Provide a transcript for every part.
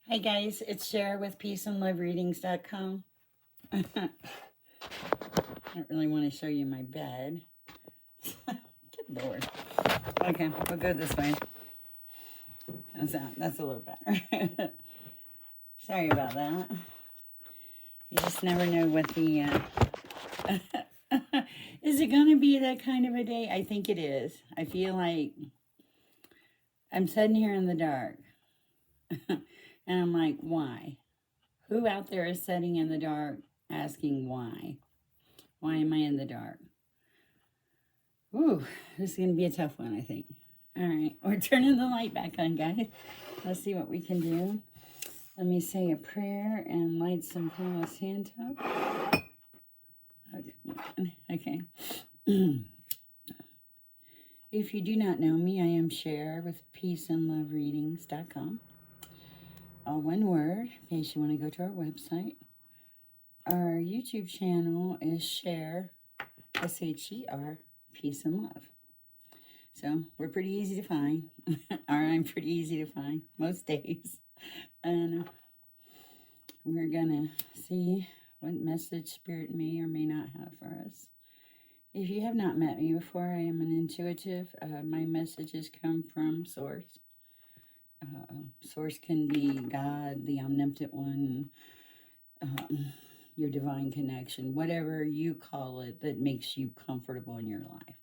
Hi guys, it's Sher with peaceandlovereadings.com. I don't really want to show you my bed. Good Lord. Okay, we'll go this way. How's that? That's a little better. Sorry about that. You just never know what the... Is it going to be that kind of a day? I think it is. I feel like I'm sitting here in the dark. And I'm like, why? Who out there is sitting in the dark asking why? Why am I in the dark? Ooh, this is going to be a tough one, I think. All right, we're turning the light back on, guys. Let's see what we can do. Let me say a prayer and light some Palo Santo. Okay. If you do not know me, I am Sher with peaceandlovereadings.com. All one word, in case you want to go to our website. Our YouTube channel is Sher, S-H-E-R, Peace and Love. So we're pretty easy to find, or I'm pretty easy to find most days. And we're going to see what message Spirit may or may not have for us. If you have not met me before, I am an intuitive. My messages come from Source. Source can be God, the omnipotent one, your divine connection, whatever you call it that makes you comfortable in your life.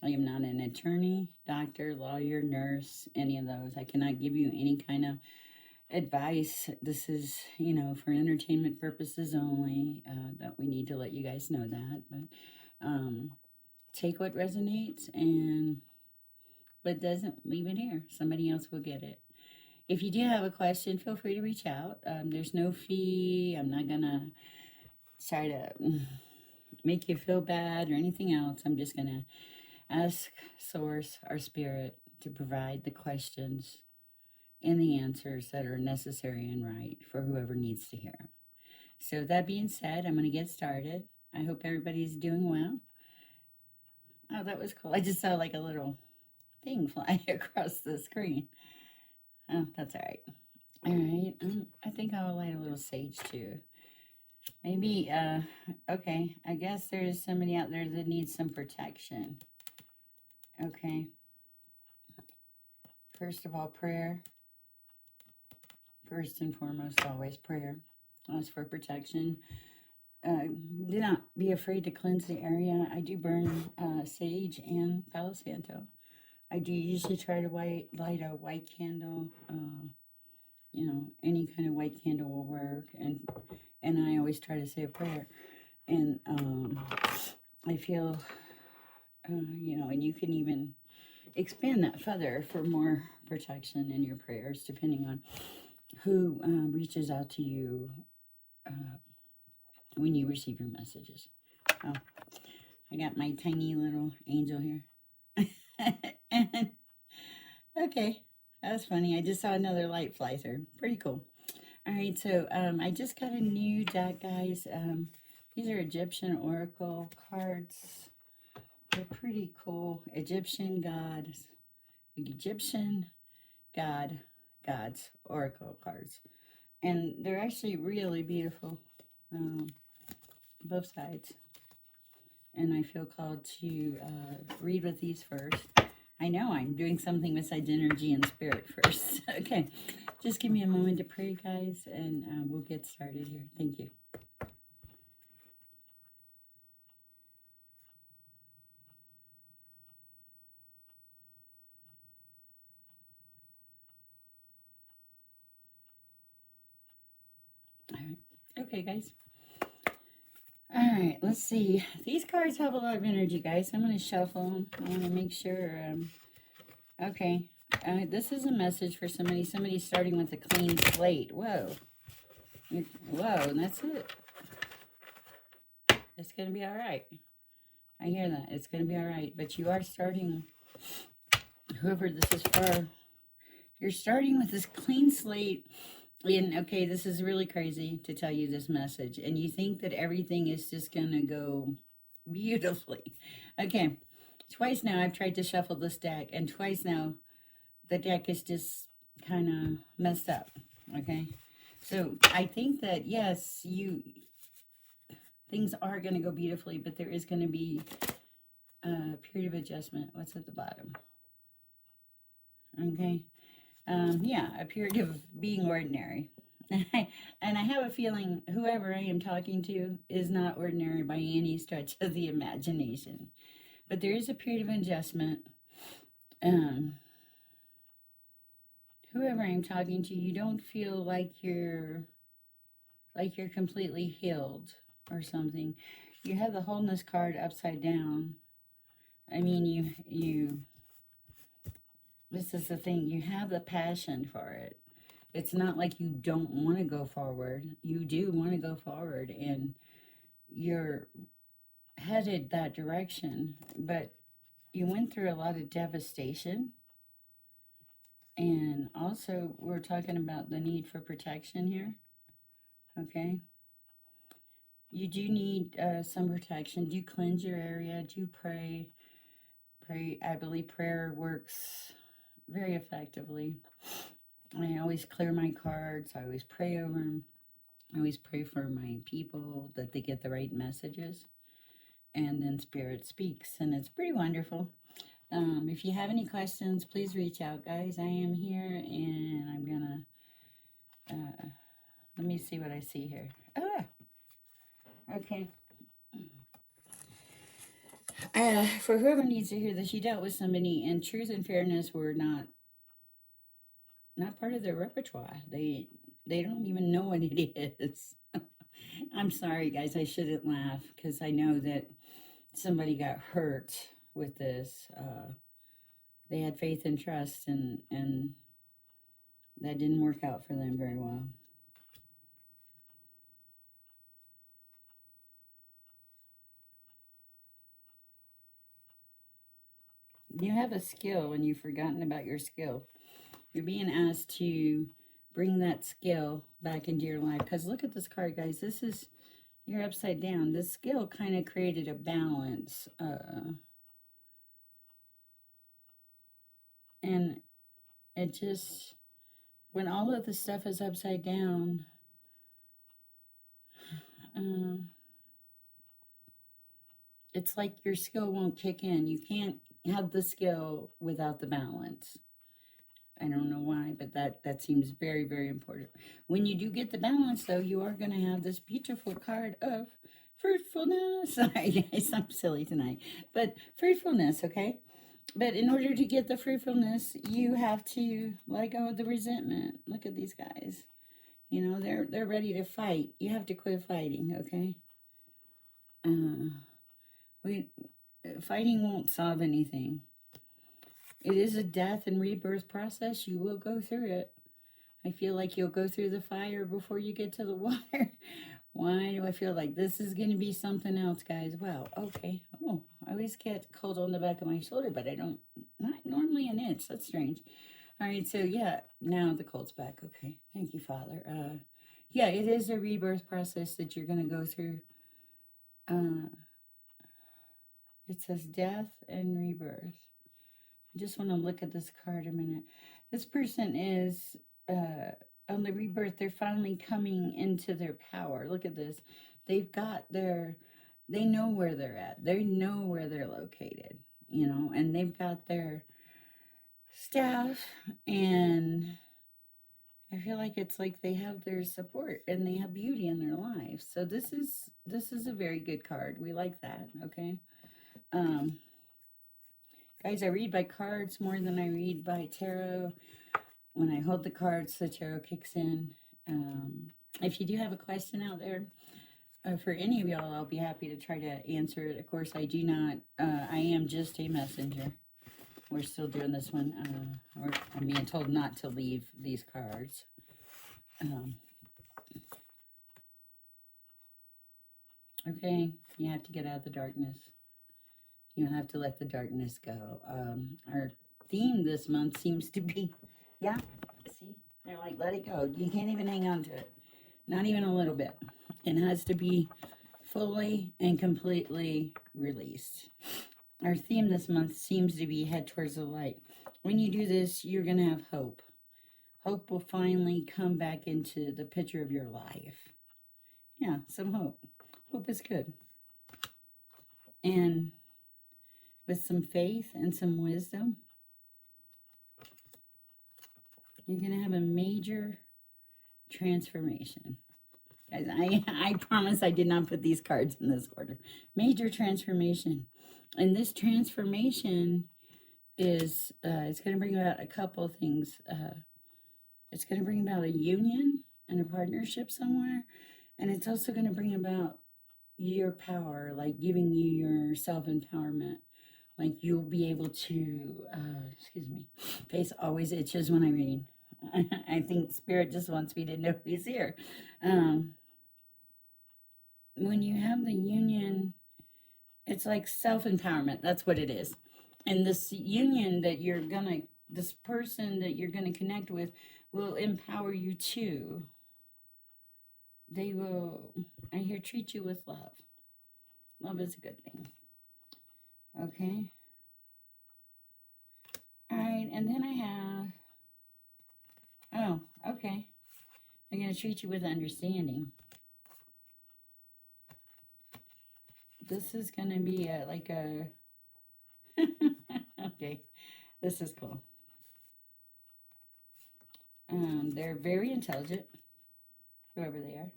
I am not an attorney, doctor, lawyer, nurse, any of those. I cannot give you any kind of advice. This is, for entertainment purposes only, that we need to let you guys know that. But take what resonates, and what doesn't, leave it here. Somebody else will get it. If you do have a question, feel free to reach out. There's no fee. I'm not going to try to make you feel bad or anything else. I'm just going to ask Source, our Spirit, to provide the questions and the answers that are necessary and right for whoever needs to hear them. So that being said, I'm going to get started. I hope everybody's doing well. Oh, that was cool. I just saw like a little thing fly across the screen. Oh, that's all right. All right. I think I'll light a little sage too. Maybe, okay. I guess there's somebody out there that needs some protection. Okay. First of all, prayer. First and foremost, always prayer. Ask for protection. Do not be afraid to cleanse the area. I do burn sage and Palo Santo. I do usually try to light a white candle. Any kind of white candle will work. And I always try to say a prayer. And I feel, and you can even expand that further for more protection in your prayers, depending on who reaches out to you when you receive your messages. Oh, I got my tiny little angel here. And, okay, that's funny. I just saw another light fly through. Pretty cool. All right, so I just got a new deck, guys. These are Egyptian Oracle cards. They're pretty cool. Egyptian gods Oracle cards. And they're actually really beautiful, both sides. And I feel called to read with these first. I know I'm doing something besides energy and spirit first. Okay, just give me a moment to pray, guys, and we'll get started here. Thank you. All right. Okay, guys. All right, let's see. These cards have a lot of energy, guys. I'm going to shuffle them. I want to make sure. Okay. This is a message for somebody. Somebody's starting with a clean slate. Whoa. Whoa, and that's it. It's going to be all right. I hear that. It's going to be all right. But you are starting, whoever this is for, you're starting with this clean slate. And, okay, this is really crazy to tell you this message. And you think that everything is just going to go beautifully. Okay, twice now I've tried to shuffle this deck. And twice now the deck is just kind of messed up. Okay? So I think that, yes, things are going to go beautifully, but there is going to be a period of adjustment. What's at the bottom? Okay? Yeah, a period of being ordinary. And I have a feeling whoever I am talking to is not ordinary by any stretch of the imagination. But there is a period of adjustment. Whoever I'm talking to, you don't feel like you're completely healed or something. You have the wholeness card upside down. I mean, this is the thing, you have the passion for it. It's not like you don't want to go forward. You do want to go forward, and you're headed that direction, but you went through a lot of devastation. And also, we're talking about the need for protection here. Okay? You do need some protection. Do cleanse your area. Do pray. Pray. I believe prayer works very effectively. I always clear my cards. I always pray over them. I always pray for my people that they get the right messages. And then Spirit speaks. And it's pretty wonderful. If you have any questions, please reach out, guys. I am here, and I'm going to... let me see what I see here. Okay. For whoever needs to hear this, you dealt with somebody, and truth and fairness were not part of their repertoire. They don't even know what it is. I'm sorry, guys. I shouldn't laugh because I know that somebody got hurt with this. They had faith and trust, and that didn't work out for them very well. You have a skill, and you've forgotten about your skill. You're being asked to bring that skill back into your life. Because look at this card, guys. This is, you're upside down. This skill kind of created a balance. And it just, when all of the stuff is upside down, it's like your skill won't kick in. You can't have the skill without the balance. I don't know why, but that seems very, very important. When you do get the balance, though, you are going to have this beautiful card of fruitfulness. Sorry, guys, I'm silly tonight. But fruitfulness, okay? But in order to get the fruitfulness, you have to let go of the resentment. Look at these guys. You know, they're ready to fight. You have to quit fighting, okay? Fighting won't solve anything. It is a death and rebirth process. You will go through it. I feel like you'll go through the fire before you get to the water. Why do I feel like this is going to be something else, guys? Well, okay. Oh, I always get cold on the back of my shoulder, but I don't, not normally an itch. That's strange. All right, so yeah, now the cold's back. Okay, thank you, Father. Yeah, it is a rebirth process that you're going to go through. It says death and rebirth. I just want to look at this card a minute. This person is on the rebirth. They're finally coming into their power. Look at this. They've got they know where they're at. They know where they're located, you know, and they've got their staff, and I feel like it's like they have their support and they have beauty in their lives. So this is a very good card. We like that, okay? Guys, I read by cards more than I read by tarot. When I hold the cards, the tarot kicks in. If you do have a question out there, for any of y'all, I'll be happy to try to answer it. Of course, I do not, I am just a messenger. We're still doing this one. I'm being told not to leave these cards. Okay, you have to get out of the darkness. You have to let the darkness go. Our theme this month seems to be, yeah, see, they're like, let it go. You can't even hang on to it. Not even a little bit. It has to be fully and completely released. Our theme this month seems to be head towards the light. When you do this, you're going to have hope. Hope will finally come back into the picture of your life. Yeah, some hope. Hope is good. And with some faith and some wisdom, you're going to have a major transformation. Guys, I promise I did not put these cards in this order. Major transformation. And this transformation is, it's going to bring about a couple things. It's going to bring about a union and a partnership somewhere. And it's also going to bring about your power, like giving you your self-empowerment. Like you'll be able to, excuse me, face always itches when I read. I think Spirit just wants me to know he's here. When you have the union, it's like self-empowerment. That's what it is. And this union that you're gonna, this person that you're gonna connect with will empower you too. They will, I hear, treat you with love. Love is a good thing. Okay. All right, and then I have, oh, okay. They're going to treat you with understanding. This is going to be like a, okay, this is cool. They're very intelligent, whoever they are.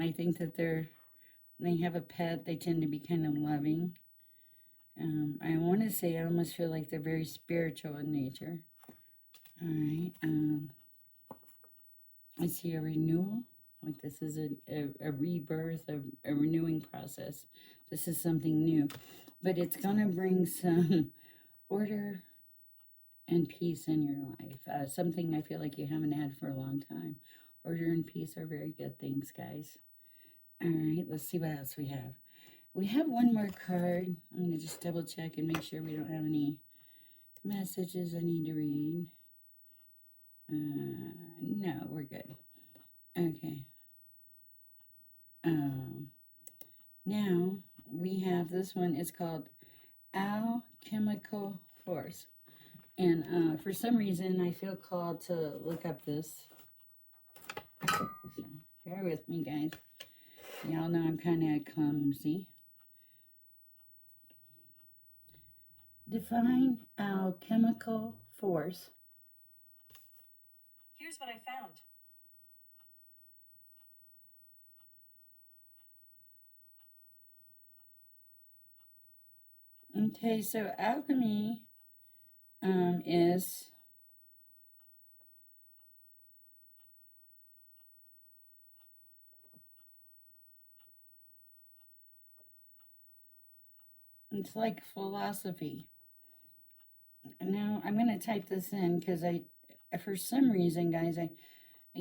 I think that they have a pet. They tend to be kind of loving. I want to say I almost feel like they're very spiritual in nature. All right. I see a renewal. Like this is a rebirth, a renewing process. This is something new. But it's going to bring some order and peace in your life. Something I feel like you haven't had for a long time. Order and peace are very good things, guys. All right, let's see what else we have. We have one more card. I'm going to just double check and make sure we don't have any messages I need to read. No, we're good. Okay. Now we have this one. It's called Alchemical Force. And for some reason, I feel called to look up this. So bear with me, guys. Y'all know I'm kind of clumsy. Define alchemical force. Here's what I found. Okay, so alchemy is it's like philosophy. Now I'm going to type this in because for some reason, guys, I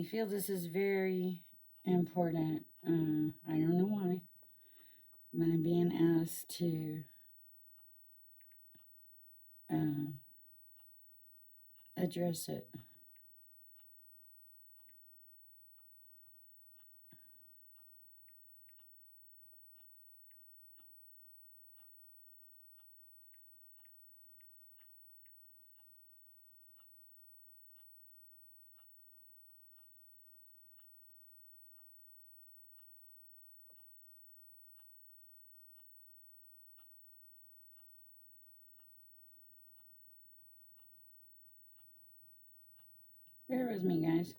feel this is very important. I don't know why. I'm going to be asked to address it. Bear with me, guys.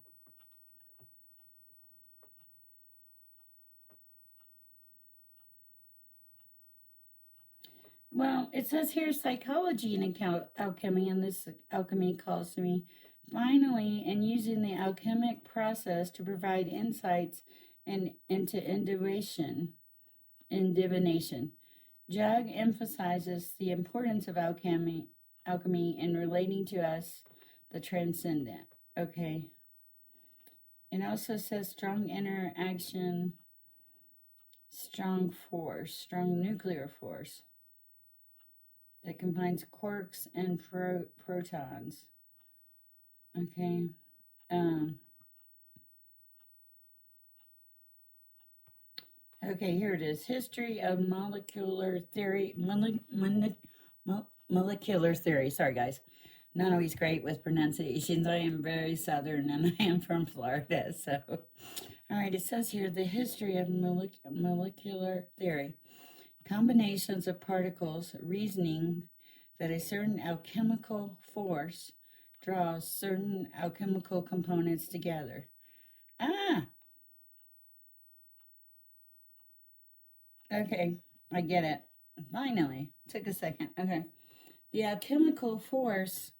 Well, it says here psychology and alchemy, and this alchemy calls to me. Finally, in using the alchemic process to provide insights into divination. Jug emphasizes the importance of alchemy in relating to us, the transcendent. Okay. It also says strong interaction, strong force, strong nuclear force that combines quarks and protons. Okay. Okay, here it is. History of molecular theory. Molecular theory. Sorry, guys. not always great with pronunciations. I am very southern and I am from Florida. So, all right, it says here the history of molecular theory. Combinations of particles reasoning that a certain alchemical force draws certain alchemical components together. Ah, okay, I get it. Finally, took a second. Okay. The alchemical force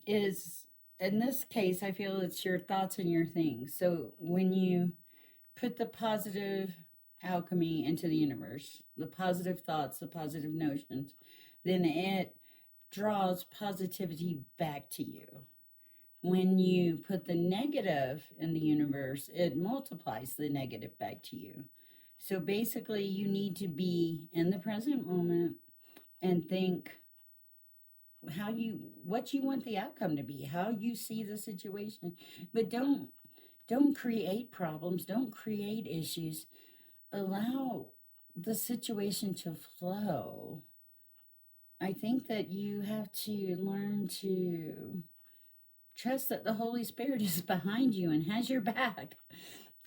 is, in this case, I feel it's your thoughts and your things. So when you put the positive alchemy into the universe, the positive thoughts, the positive notions, then it draws positivity back to you. When you put the negative in the universe, it multiplies the negative back to you. So basically, you need to be in the present moment and think what you want the outcome to be, how you see the situation, but don't create problems, don't create issues. Allow the situation to flow. I think that you have to learn to trust that the Holy Spirit is behind you and has your back.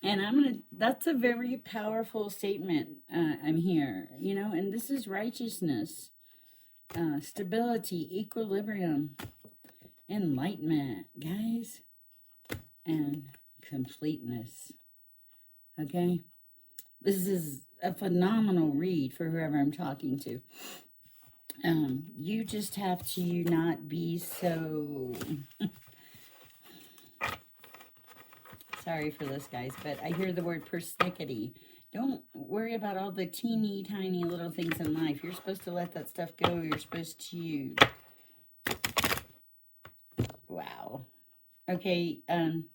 And that's a very powerful statement. I'm here, and this is righteousness, stability, equilibrium, enlightenment, guys, and completeness. Okay? This is a phenomenal read for whoever I'm talking to. You just have to not be so... Sorry for this, guys, but I hear the word persnickety. Don't worry about all the teeny tiny little things in life. You're supposed to let that stuff go. You're supposed to... Wow. Okay,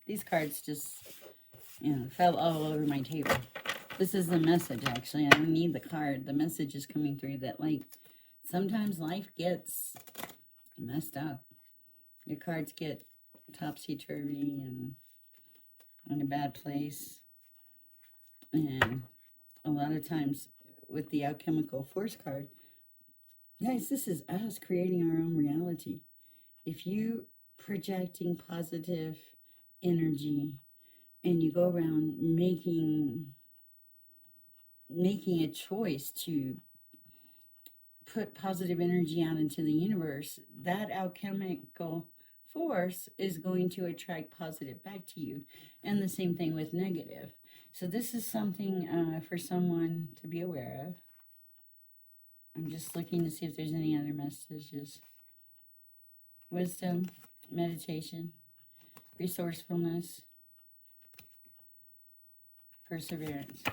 these cards just, fell all over my table. This is the message, actually. I don't need the card. The message is coming through that, like, sometimes life gets messed up. Your cards get topsy-turvy and in a bad place. And a lot of times with the alchemical force card, guys, this is us creating our own reality. If you projecting positive energy and you go around making a choice to put positive energy out into the universe, that alchemical force is going to attract positive back to you. And the same thing with negative. So this is something for someone to be aware of. I'm just looking to see if there's any other messages. Wisdom, meditation, resourcefulness, perseverance.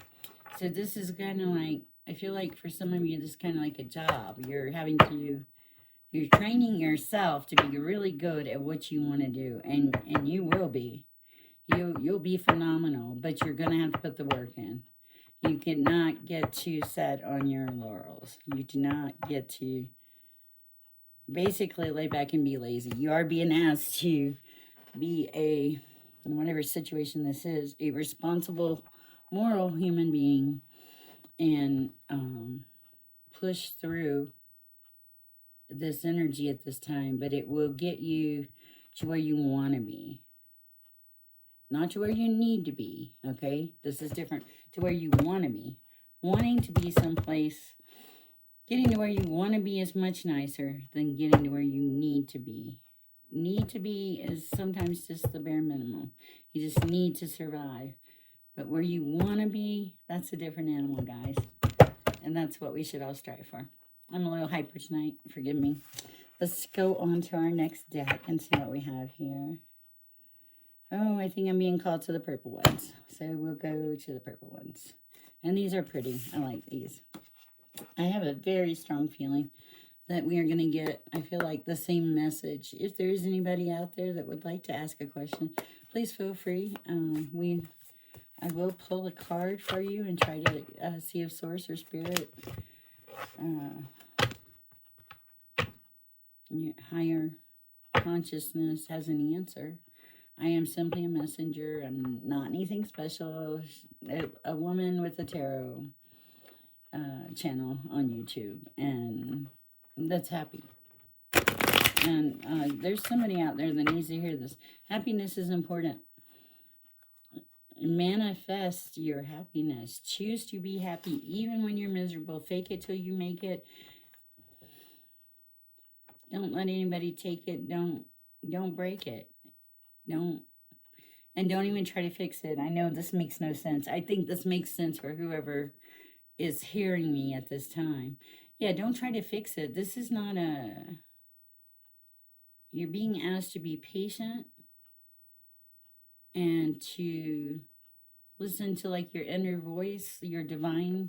So this is kind of like, I feel like for some of you, this is kind of like a job. You're training yourself to be really good at what you want to do. And you will be. You'll be phenomenal, but you're going to have to put the work in. You cannot get too set on your laurels. You do not get to basically lay back and be lazy. You are being asked to be in whatever situation this is, a responsible, moral human being and push through this energy at this time, but it will get you to where you want to be. Not to where you need to be, okay? This is different. To where you want to be. Wanting to be someplace, getting to where you want to be is much nicer than getting to where you need to be. Need to be is sometimes just the bare minimum. You just need to survive. But where you want to be, that's a different animal, guys. And that's what we should all strive for. I'm a little hyper tonight. Forgive me. Let's go on to our next deck and see what we have here. Oh, I think I'm being called to the purple ones. So we'll go to the purple ones. And these are pretty. I like these. I have a very strong feeling that we are going to get, I feel like, the same message. If there is anybody out there that would like to ask a question, please feel free. I will pull a card for you and try to see if Source or Spirit, your higher consciousness has an answer. I am simply a messenger. I'm not anything special. A woman with a tarot channel on YouTube, and that's happy. And there's somebody out there that needs to hear this. Happiness is important. Manifest your happiness. Choose to be happy even when you're miserable. Fake it till you make it. Don't let anybody take it. Don't break it. Don't even try to fix it. I know this makes no sense. I think this makes sense for whoever is hearing me at this time. Yeah, don't try to fix it. This is not you're being asked to be patient and to listen to like your inner voice, your divine,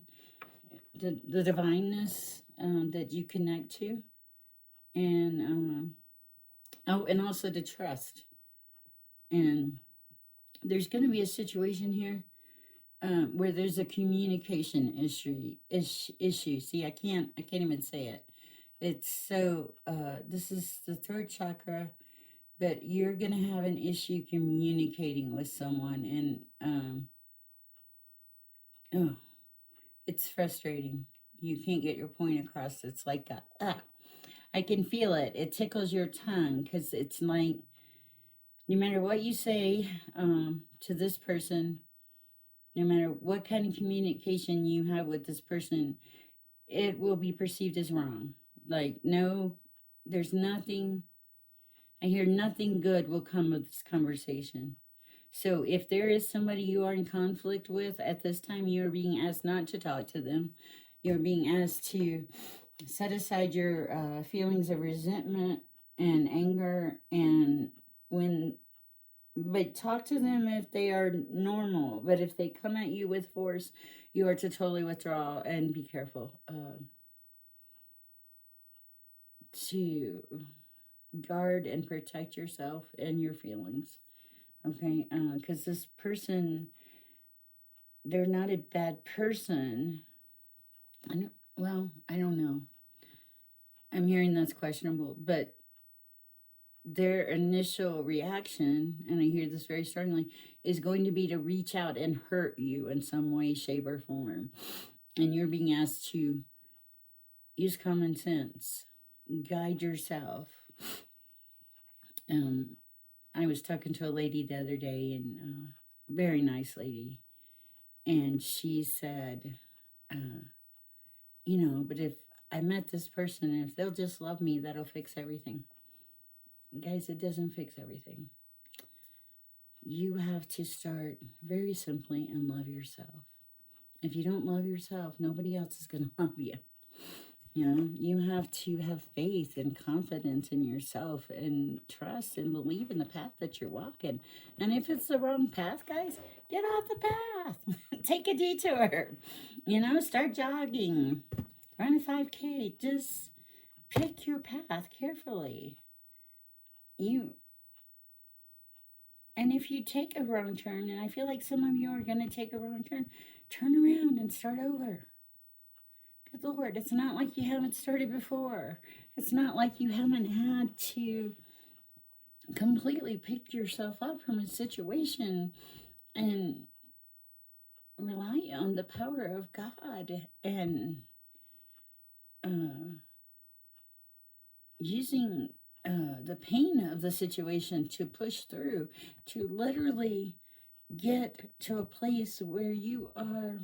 the divineness that you connect to, and and also to trust. And there's going to be a situation here where there's a communication issue. See, I can't even say it. It's so this is the third chakra, but you're going to have an issue communicating with someone, and oh, it's frustrating. You can't get your point across. It's like I can feel it. It tickles your tongue because it's like no matter what you say to this person, no matter what kind of communication you have with this person, it will be perceived as wrong. Like, no, there's nothing, I hear nothing good will come of this conversation. So if there is somebody you are in conflict with at this time, you are being asked not to talk to them. You're being asked to set aside your feelings of resentment and anger, and but talk to them if they are normal. But if they come at you with force, you are to totally withdraw and be careful to guard and protect yourself and your feelings. Okay, because this person, they're not a bad person. I don't know. I'm hearing that's questionable, but their initial reaction, and I hear this very strongly, is going to be to reach out and hurt you in some way, shape, or form. And you're being asked to use common sense, guide yourself. I was talking to a lady the other day, and very nice lady, and she said, but if I met this person, if they'll just love me, that'll fix everything. Guys, it doesn't fix everything. You have to start very simply and love yourself. If you don't love yourself, nobody else is going to love you. You have to have faith and confidence in yourself and trust and believe in the path that you're walking. And if it's the wrong path, guys, get off the path. Take a detour. Start jogging. Run a 5K. Just pick your path carefully. And if you take a wrong turn, and I feel like some of you are going to take a wrong turn around and start over. Good Lord, it's not like you haven't started before. It's not like you haven't had to completely pick yourself up from a situation and rely on the power of God and using the pain of the situation to push through, to literally get to a place where you are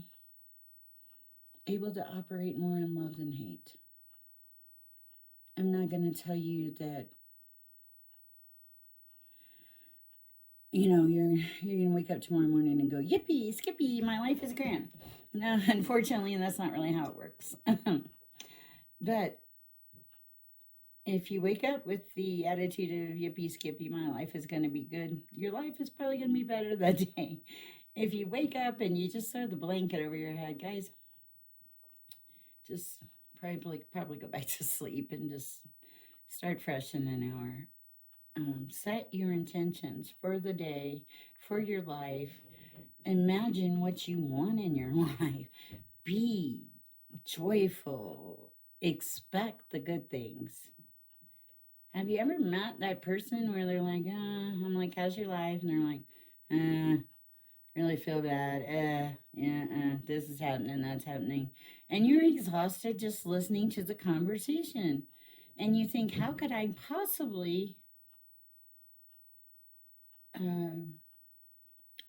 able to operate more in love than hate. I'm not going to tell you that, you're going to wake up tomorrow morning and go, yippee, skippy, my life is grand. No, unfortunately, that's not really how it works. But if you wake up with the attitude of yippee, skippy, my life is going to be good, your life is probably going to be better that day. If you wake up and you just throw the blanket over your head, guys, just probably go back to sleep and just start fresh in an hour. Set your intentions for the day, for your life. Imagine what you want in your life. Be joyful. Expect the good things. Have you ever met that person where they're like, I'm like, how's your life? And they're like, really feel bad. This is happening, that's happening. And you're exhausted just listening to the conversation. And you think, how could I possibly, hold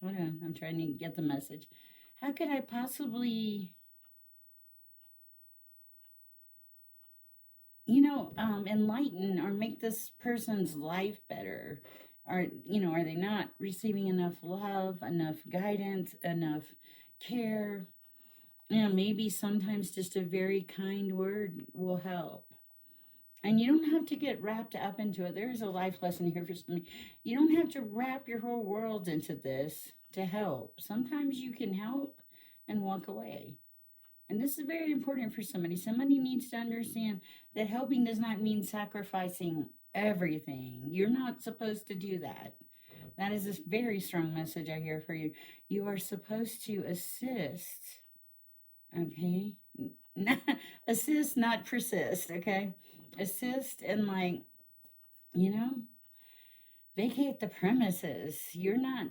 on, I'm trying to get the message. How could I possibly, enlighten or make this person's life better? Are they not receiving enough love, enough guidance, enough care? Maybe sometimes just a very kind word will help. And you don't have to get wrapped up into it. There's a life lesson here for me. You don't have to wrap your whole world into this to help. Sometimes you can help and walk away. And this is very important for somebody. Somebody needs to understand that helping does not mean sacrificing everything. You're not supposed to do that. That is a very strong message I hear for you. You are supposed to assist, okay? Assist, not persist, okay? Assist and, vacate the premises. You're not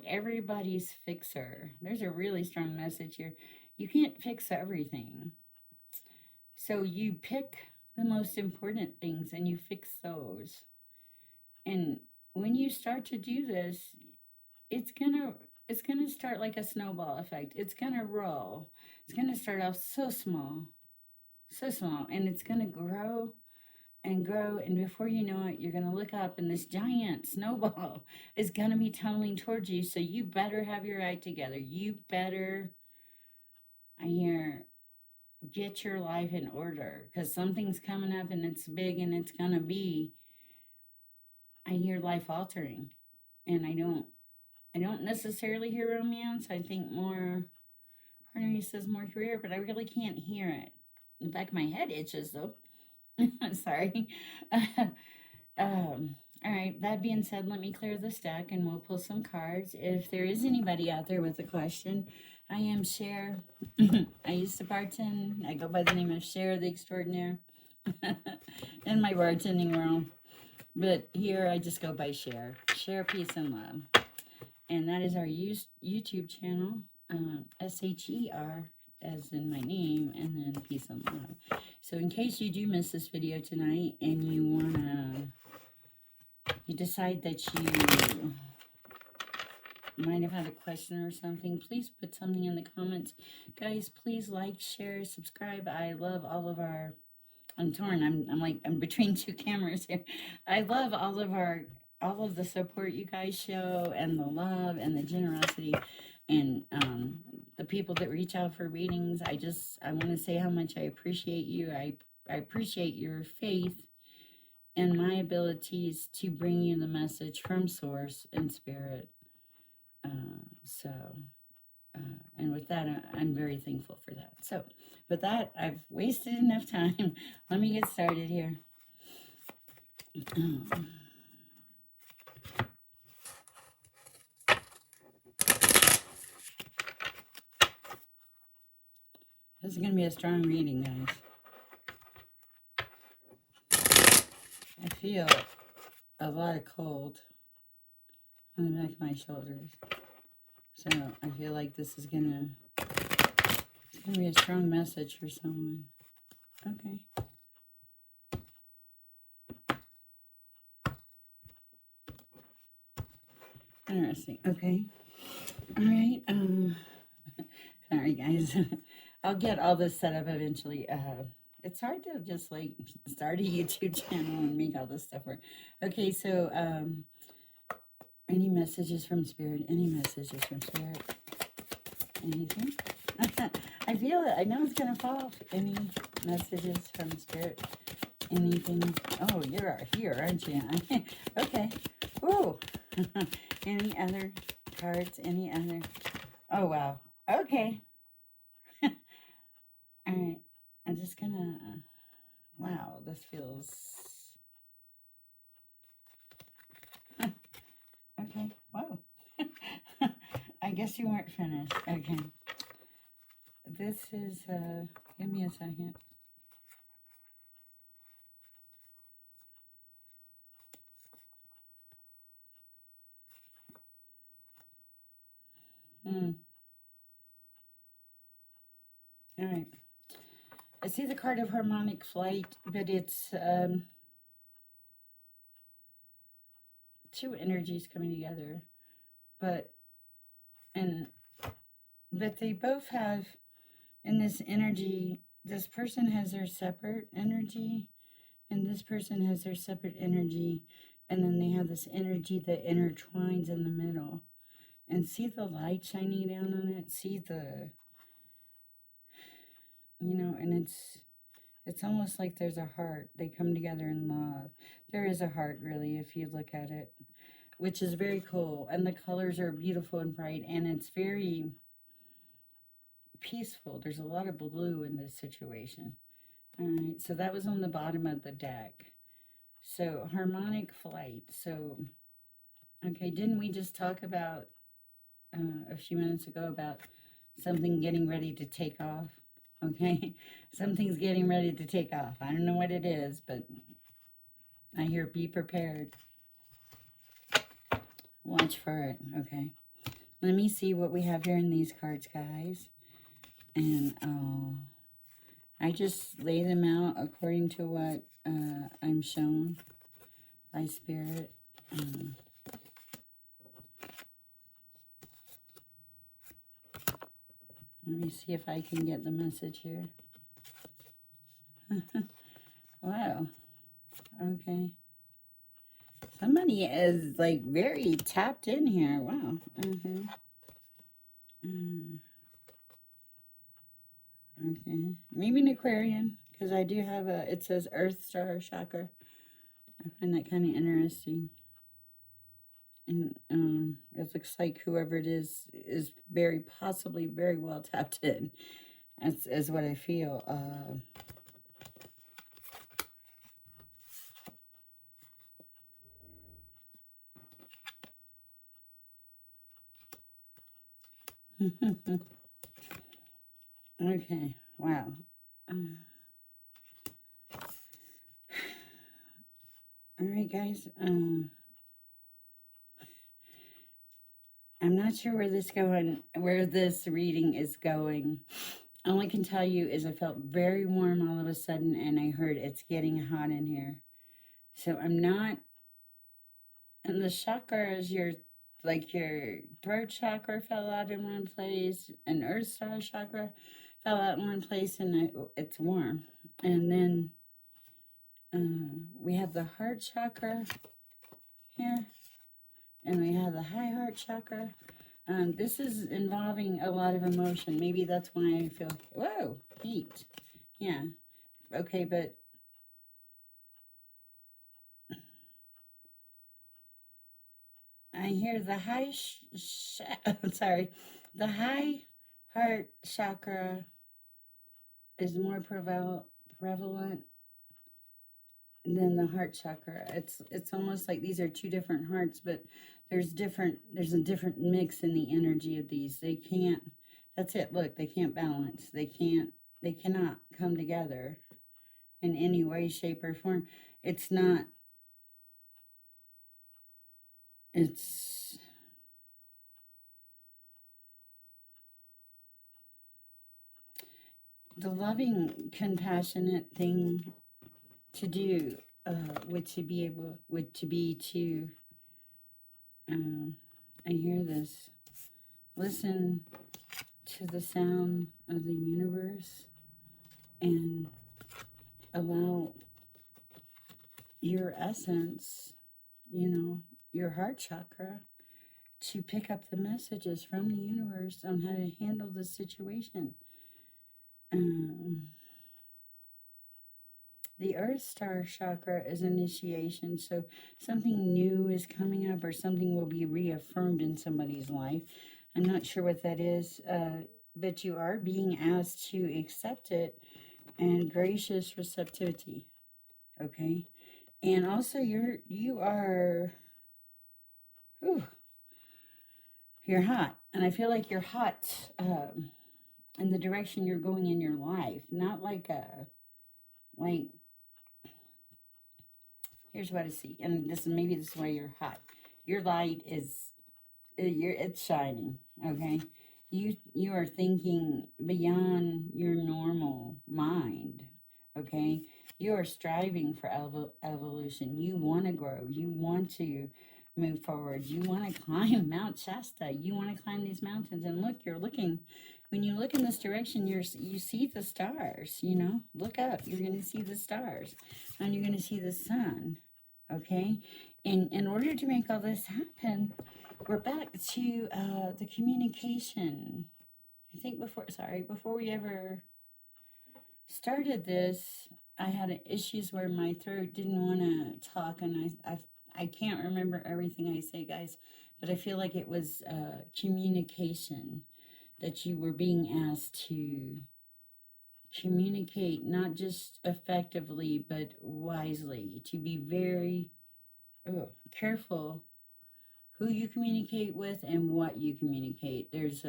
everybody's fixer. There's a really strong message here. You can't fix everything. So you pick the most important things and you fix those. And when you start to do this, it's gonna start like a snowball effect. It's gonna roll. It's gonna start off so small, and it's gonna grow and grow, and before you know it, you're gonna look up and this giant snowball is gonna be tumbling towards you. So you better have your act together. You better, I hear, get your life in order, because something's coming up and it's big and it's gonna be, I hear, life altering. And I don't necessarily hear romance. I think more, part of me says more career, but I really can't hear it. In fact, my head itches though. Sorry. All right, that being said, let me clear this deck and we'll pull some cards. If there is anybody out there with a question, I am Sher. I used to bartend. I go by the name of Sher the Extraordinaire in my bartending world. But here I just go by Sher. Sher, peace, and love. And that is our YouTube channel, SHER, as in my name, and then peace and love. So in case you do miss this video tonight and you decide that you might have had a question or something, please put something in the comments. Guys, please like, share, subscribe. I love all of our, I'm torn. I'm between two cameras here. I love all of the support you guys show, and the love and the generosity, and the people that reach out for readings. I want to say how much I appreciate you. I appreciate your faith and my abilities to bring you the message from Source and Spirit. And with that, I'm very thankful for that. So with that, I've wasted enough time. Let me get started here. This is going to be a strong reading, guys. I feel a lot of cold on the back of my shoulders. So I feel like this is going to be a strong message for someone. Okay. Interesting. Okay. All right. Sorry, guys. I'll get all this set up eventually. It's hard to just like start a YouTube channel and make all this stuff work. Okay, so any messages from Spirit? Any messages from Spirit? Anything? I feel it. I know it's gonna fall. Any messages from Spirit? Anything? Oh, you're here, aren't you? Okay. Ooh. Any other cards? Any other? Oh, wow. Okay. All right. I'm just gonna, wow, this feels, okay, whoa. I guess you weren't finished. Okay. This is, give me a second. All right. see the card of harmonic flight, but it's two energies coming together. But they both have, in this energy, this person has their separate energy, and this person has their separate energy, and then they have this energy that intertwines in the middle. And see the light shining down on it? See the, and it's almost like there's a heart. They come together in love. There is a heart, really, if you look at it, which is very cool. And the colors are beautiful and bright, and it's very peaceful. There's a lot of blue in this situation. All right, so that was on the bottom of the deck. So, harmonic flight. So, okay, didn't we just talk about a few minutes ago about something getting ready to take off? Okay, something's getting ready to take off. I don't know what it is, but I hear be prepared. Watch for it. Okay, let me see what we have here in these cards, guys. And I just lay them out according to what I'm shown by Spirit. Let me see if I can get the message here. Wow. Okay. Somebody is like very tapped in here. Wow. Okay. Maybe an Aquarian, because I do have it says Earth Star Chakra. I find that kind of interesting. And it looks like whoever it is very possibly very well tapped in. That's what I feel. Okay, wow. All right, guys. I'm not sure where this reading is going. All I can tell you is I felt very warm all of a sudden, and I heard it's getting hot in here. So I'm not, and the chakras, your throat chakra fell out in one place, an earth star chakra fell out in one place, and it's warm. And then we have the heart chakra here. And we have the high heart chakra. This is involving a lot of emotion. Maybe that's why I feel, whoa, heat. Yeah. Okay, but I hear the high, the high heart chakra is more prevalent than the heart chakra. It's almost like these are two different hearts, but there's a different mix in the energy of these. They can't, that's it, look, they can't balance. They cannot come together in any way, shape, or form. It's the loving, compassionate thing to do I hear this, listen to the sound of the universe and allow your essence, your heart chakra, to pick up the messages from the universe on how to handle the situation. The Earth Star chakra is initiation, so something new is coming up or something will be reaffirmed in somebody's life. I'm not sure what that is, but you are being asked to accept it and gracious receptivity, okay? And also you're hot, and I feel like you're hot in the direction you're going in your life, not like here's what I see, and maybe this is why you're hot. Your light is, it's shining, okay? You are thinking beyond your normal mind, okay? You are striving for evolution. You want to grow. You want to move forward. You want to climb Mount Shasta. You want to climb these mountains. And look, you're looking. When you look in this direction, you see the stars. You know, look up. You're going to see the stars, and you're going to see the sun. Okay, and in order to make all this happen, we're back to the communication. I think before we ever started this, I had issues where my throat didn't want to talk, and I can't remember everything I say, guys, but I feel like it was communication, that you were being asked to communicate not just effectively but wisely, to be very careful who you communicate with and what you communicate. There's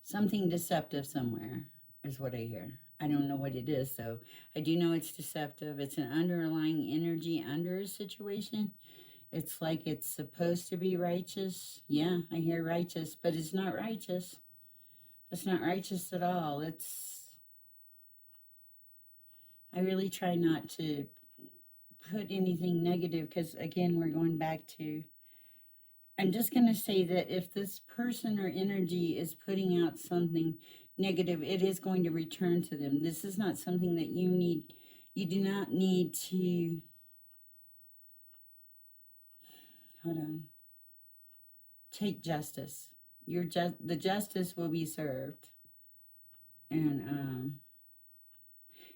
something deceptive somewhere is what I hear. I don't know what it is, so I do know it's deceptive. It's an underlying energy under a situation. It's like it's supposed to be righteous. Yeah, I hear righteous, but it's not righteous. It's not righteous at all. I really try not to put anything negative, because again, we're going back to, I'm just going to say that if this person or energy is putting out something negative, it is going to return to them. This is not something that you do not need to, hold on, take justice. The justice will be served. And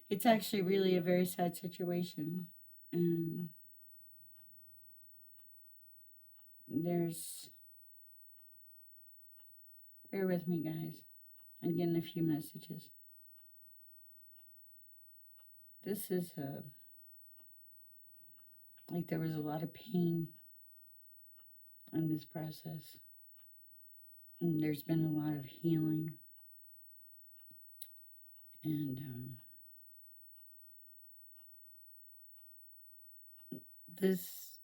it's actually really a very sad situation. And bear with me, guys. I'm getting a few messages. This is like there was a lot of pain in this process. And there's been a lot of healing. And this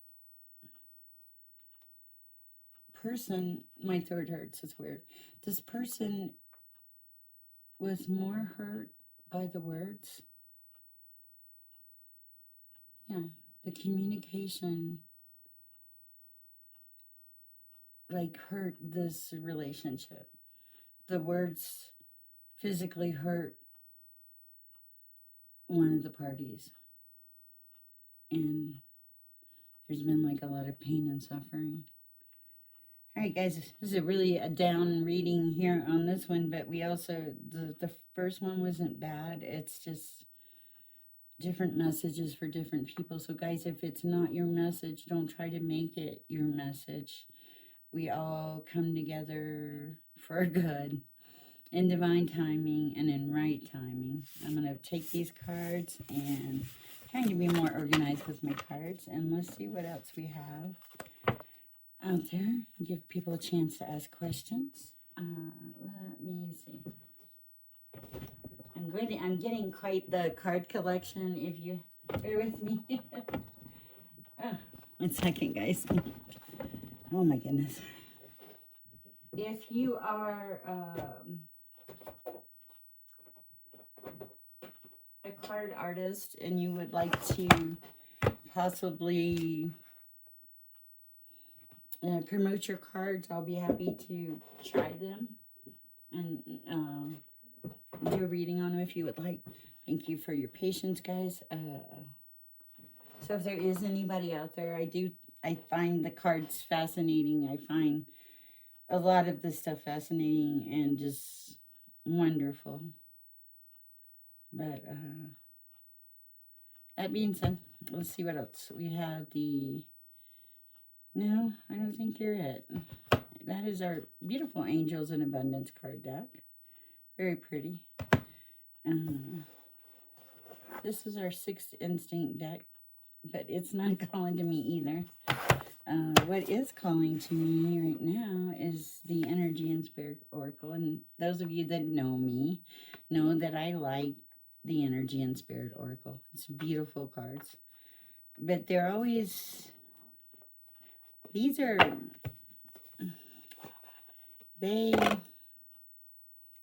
person, my throat hurts, it's weird. This person was more hurt by the words. Yeah, the communication like hurt this relationship. The words physically hurt one of the parties. And there's been like a lot of pain and suffering. All right, guys, this is really a down reading here on this one, but we also, the first one wasn't bad. It's just different messages for different people. So, guys, if it's not your message, don't try to make it your message. We all come together for good in divine timing and in right timing. I'm going to take these cards and trying to be more organized with my cards. And let's see what else we have out there. Give people a chance to ask questions. Let me see. I'm getting quite the card collection, if you bear with me. Oh, 1 second, guys. Oh my goodness. If you are a card artist and you would like to possibly promote your cards, I'll be happy to try them and do a reading on them if you would like. Thank you for your patience, guys. So if there is anybody out there, I find the cards fascinating. I find a lot of this stuff fascinating and just wonderful. But that being said, let's see what else. We have no, I don't think you're it. That is our beautiful Angels in Abundance card deck. Very pretty. This is our Sixth Instinct deck, but it's not calling to me either. What is calling to me right now is the Energy and Spirit Oracle. And those of you that know me know that I like the Energy and Spirit Oracle. It's beautiful cards. But they're always These are,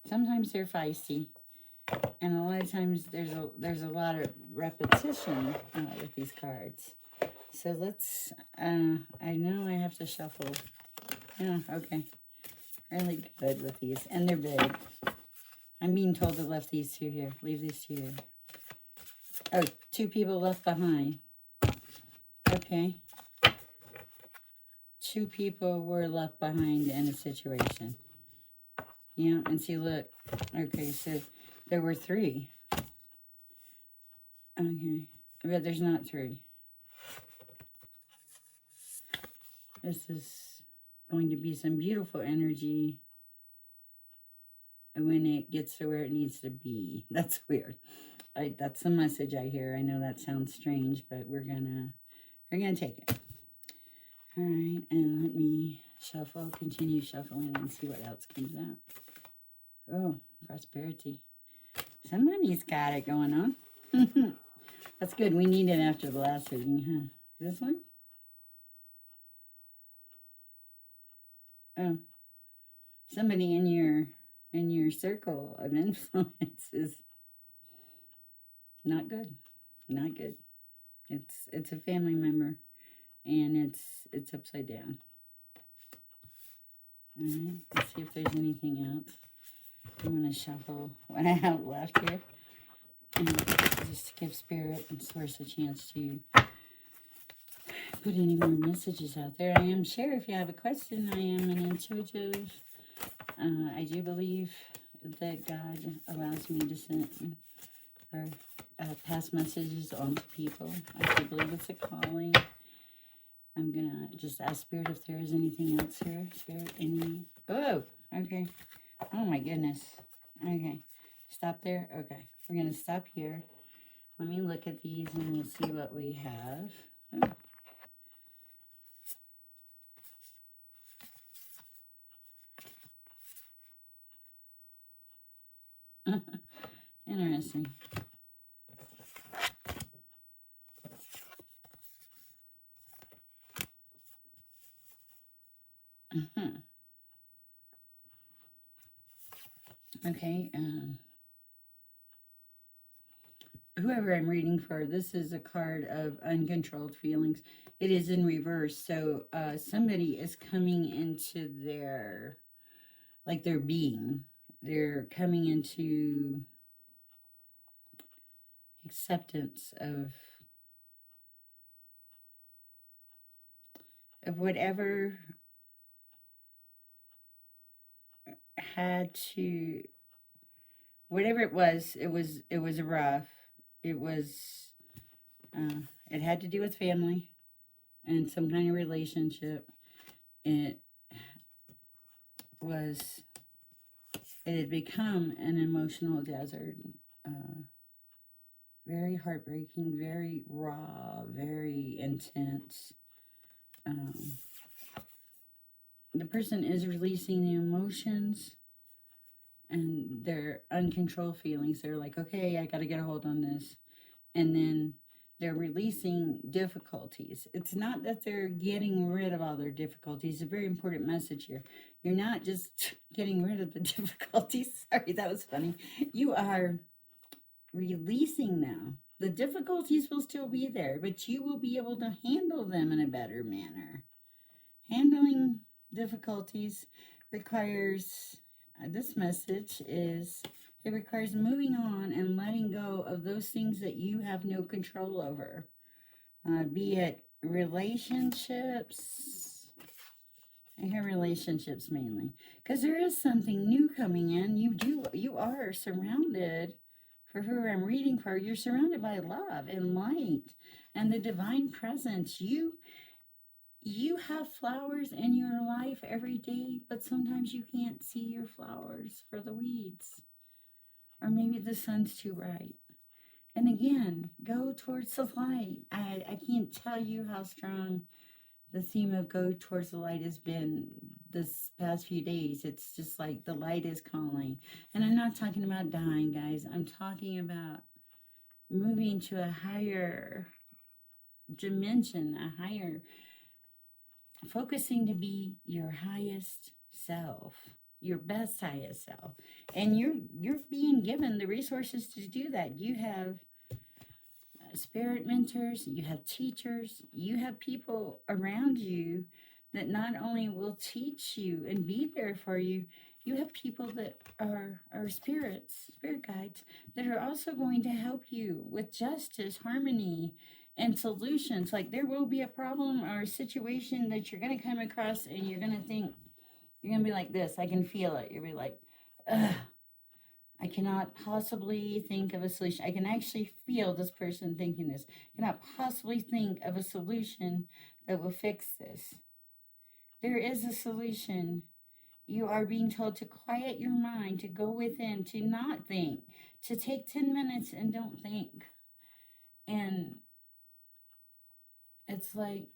sometimes they're feisty. And a lot of times there's a lot of repetition with these cards. So let's, I know I have to shuffle. Yeah, okay. Really good with these. And they're big. I'm being told to left these two here. Leave these two here. Oh, 2 people left behind. Okay. 2 people were left behind in a situation. Yeah, and see, look. Okay, so there were 3. Okay, but there's not 3. This is going to be some beautiful energy when it gets to where it needs to be. That's weird. That's the message I hear. I know that sounds strange, but we're gonna take it. All right, and let me shuffle, continue shuffling, and see what else comes out. Oh, prosperity. Somebody's got it going on. That's good. We need it after the last reading, huh? This one? Oh, somebody in your circle of influence is not good. Not good. It's a family member, and it's upside down. All right, let's see if there's anything else. I'm gonna shuffle what I have left here, and just to give Spirit and Source a chance to put any more messages out there. I am Sher. If you have a question, I am an intuitive. I do believe that God allows me to send or pass messages on to people. I do believe it's a calling. I'm gonna just ask Spirit if there is anything else here. Spirit, any? Oh, okay. Oh my goodness. Okay. Stop there. Okay. We're gonna stop here. Let me look at these and we'll see what we have. Oh. Interesting. Okay. Whoever I'm reading for, this is a card of uncontrolled feelings. It is in reverse. So somebody is coming into their being. They're coming into acceptance of whatever had to, whatever it was rough. It was, it had to do with family and some kind of relationship. It had become an emotional desert. Very heartbreaking, very raw, very intense. The person is releasing the emotions and their uncontrolled feelings. They're like, okay, I got to get a hold on this. And then they're releasing difficulties. It's not that they're getting rid of all their difficulties. It's a very important message here. You're not just getting rid of the difficulties. Sorry, that was funny. You are releasing them. The difficulties will still be there, but you will be able to handle them in a better manner. Handling difficulties requires, this message is, it requires moving on and letting go of those things that you have no control over. Be it relationships. I hear relationships mainly. Because there is something new coming in. You are surrounded, for who I'm reading for, you're surrounded by love and light and the divine presence. You have flowers in your life every day, but sometimes you can't see your flowers for the weeds. Or maybe the sun's too bright. And again, go towards the light. I can't tell you how strong the theme of go towards the light has been this past few days. It's just like the light is calling. And I'm not talking about dying, guys. I'm talking about moving to a higher dimension, a higher focusing to be your highest self, your best highest self. And you're being given the resources to do that. You have spirit mentors, you have teachers, you have people around you that not only will teach you and be there for you, you have people that are spirits, spirit guides, that are also going to help you with justice, harmony, and solutions. Like there will be a problem or a situation that you're going to come across and you're going to think, you're going to be like this, I can feel it. You'll be like, ugh, I cannot possibly think of a solution. I can actually feel this person thinking this. I cannot possibly think of a solution that will fix this. There is a solution. You are being told to quiet your mind, to go within, to not think, to take 10 minutes and don't think. And it's like,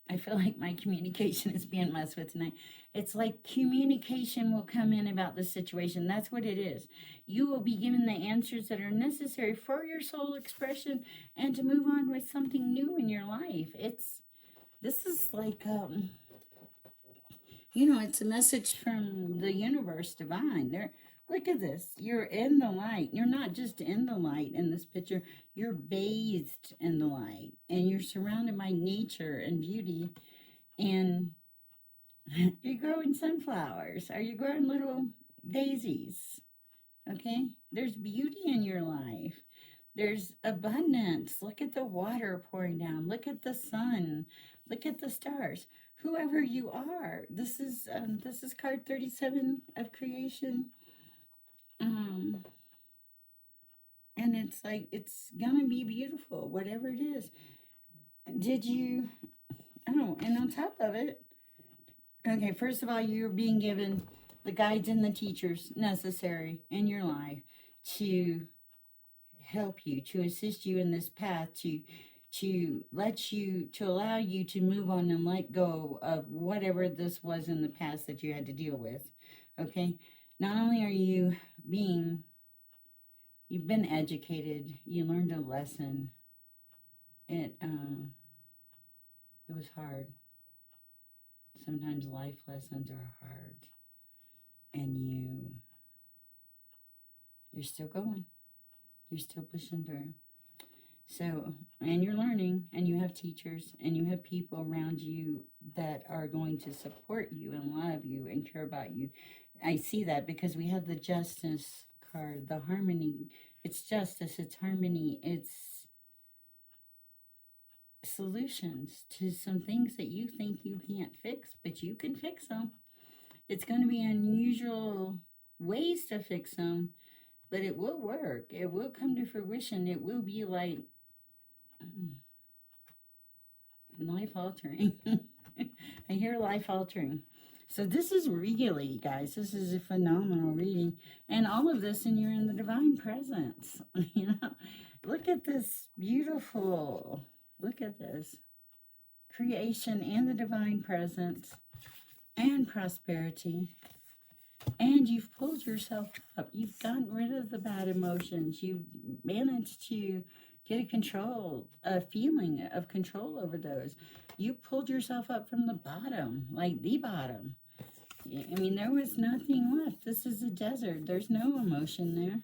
I feel like my communication is being messed with tonight. It's like communication will come in about the situation. That's what it is. You will be given the answers that are necessary for your soul expression and to move on with something new in your life. This is like, it's a message from the universe, divine. Look at this. You're in the light. You're not just in the light in this picture. You're bathed in the light. And you're surrounded by nature and beauty. And you're growing sunflowers. Or you're growing little daisies. Okay? There's beauty in your life. There's abundance. Look at the water pouring down. Look at the sun. Look at the stars. Whoever you are. This is card 37 of creation. And it's like, it's gonna be beautiful, whatever it is. And on top of it, okay, first of all, you're being given the guides and the teachers necessary in your life to help you, to assist you in this path, to allow you to move on and let go of whatever this was in the past that you had to deal with. Okay? Not only are you've been educated, you learned a lesson. It was hard. Sometimes life lessons are hard. And you're still going. You're still pushing through. So, and you're learning, and you have teachers, and you have people around you that are going to support you and love you and care about you. I see that because we have the justice card, the harmony. It's justice, it's harmony, it's solutions to some things that you think you can't fix, but you can fix them. It's going to be unusual ways to fix them, but it will work. It will come to fruition. It will be like life-altering. I hear life-altering. So this is really, guys, this is a phenomenal reading. And all of this, and you're in the divine presence. Look at this beautiful, look at this. Creation and the divine presence and prosperity. And you've pulled yourself up. You've gotten rid of the bad emotions. You've managed to get a feeling of control over those. You pulled yourself up from the bottom, like the bottom. I mean, there was nothing left. This is a desert. There's no emotion there.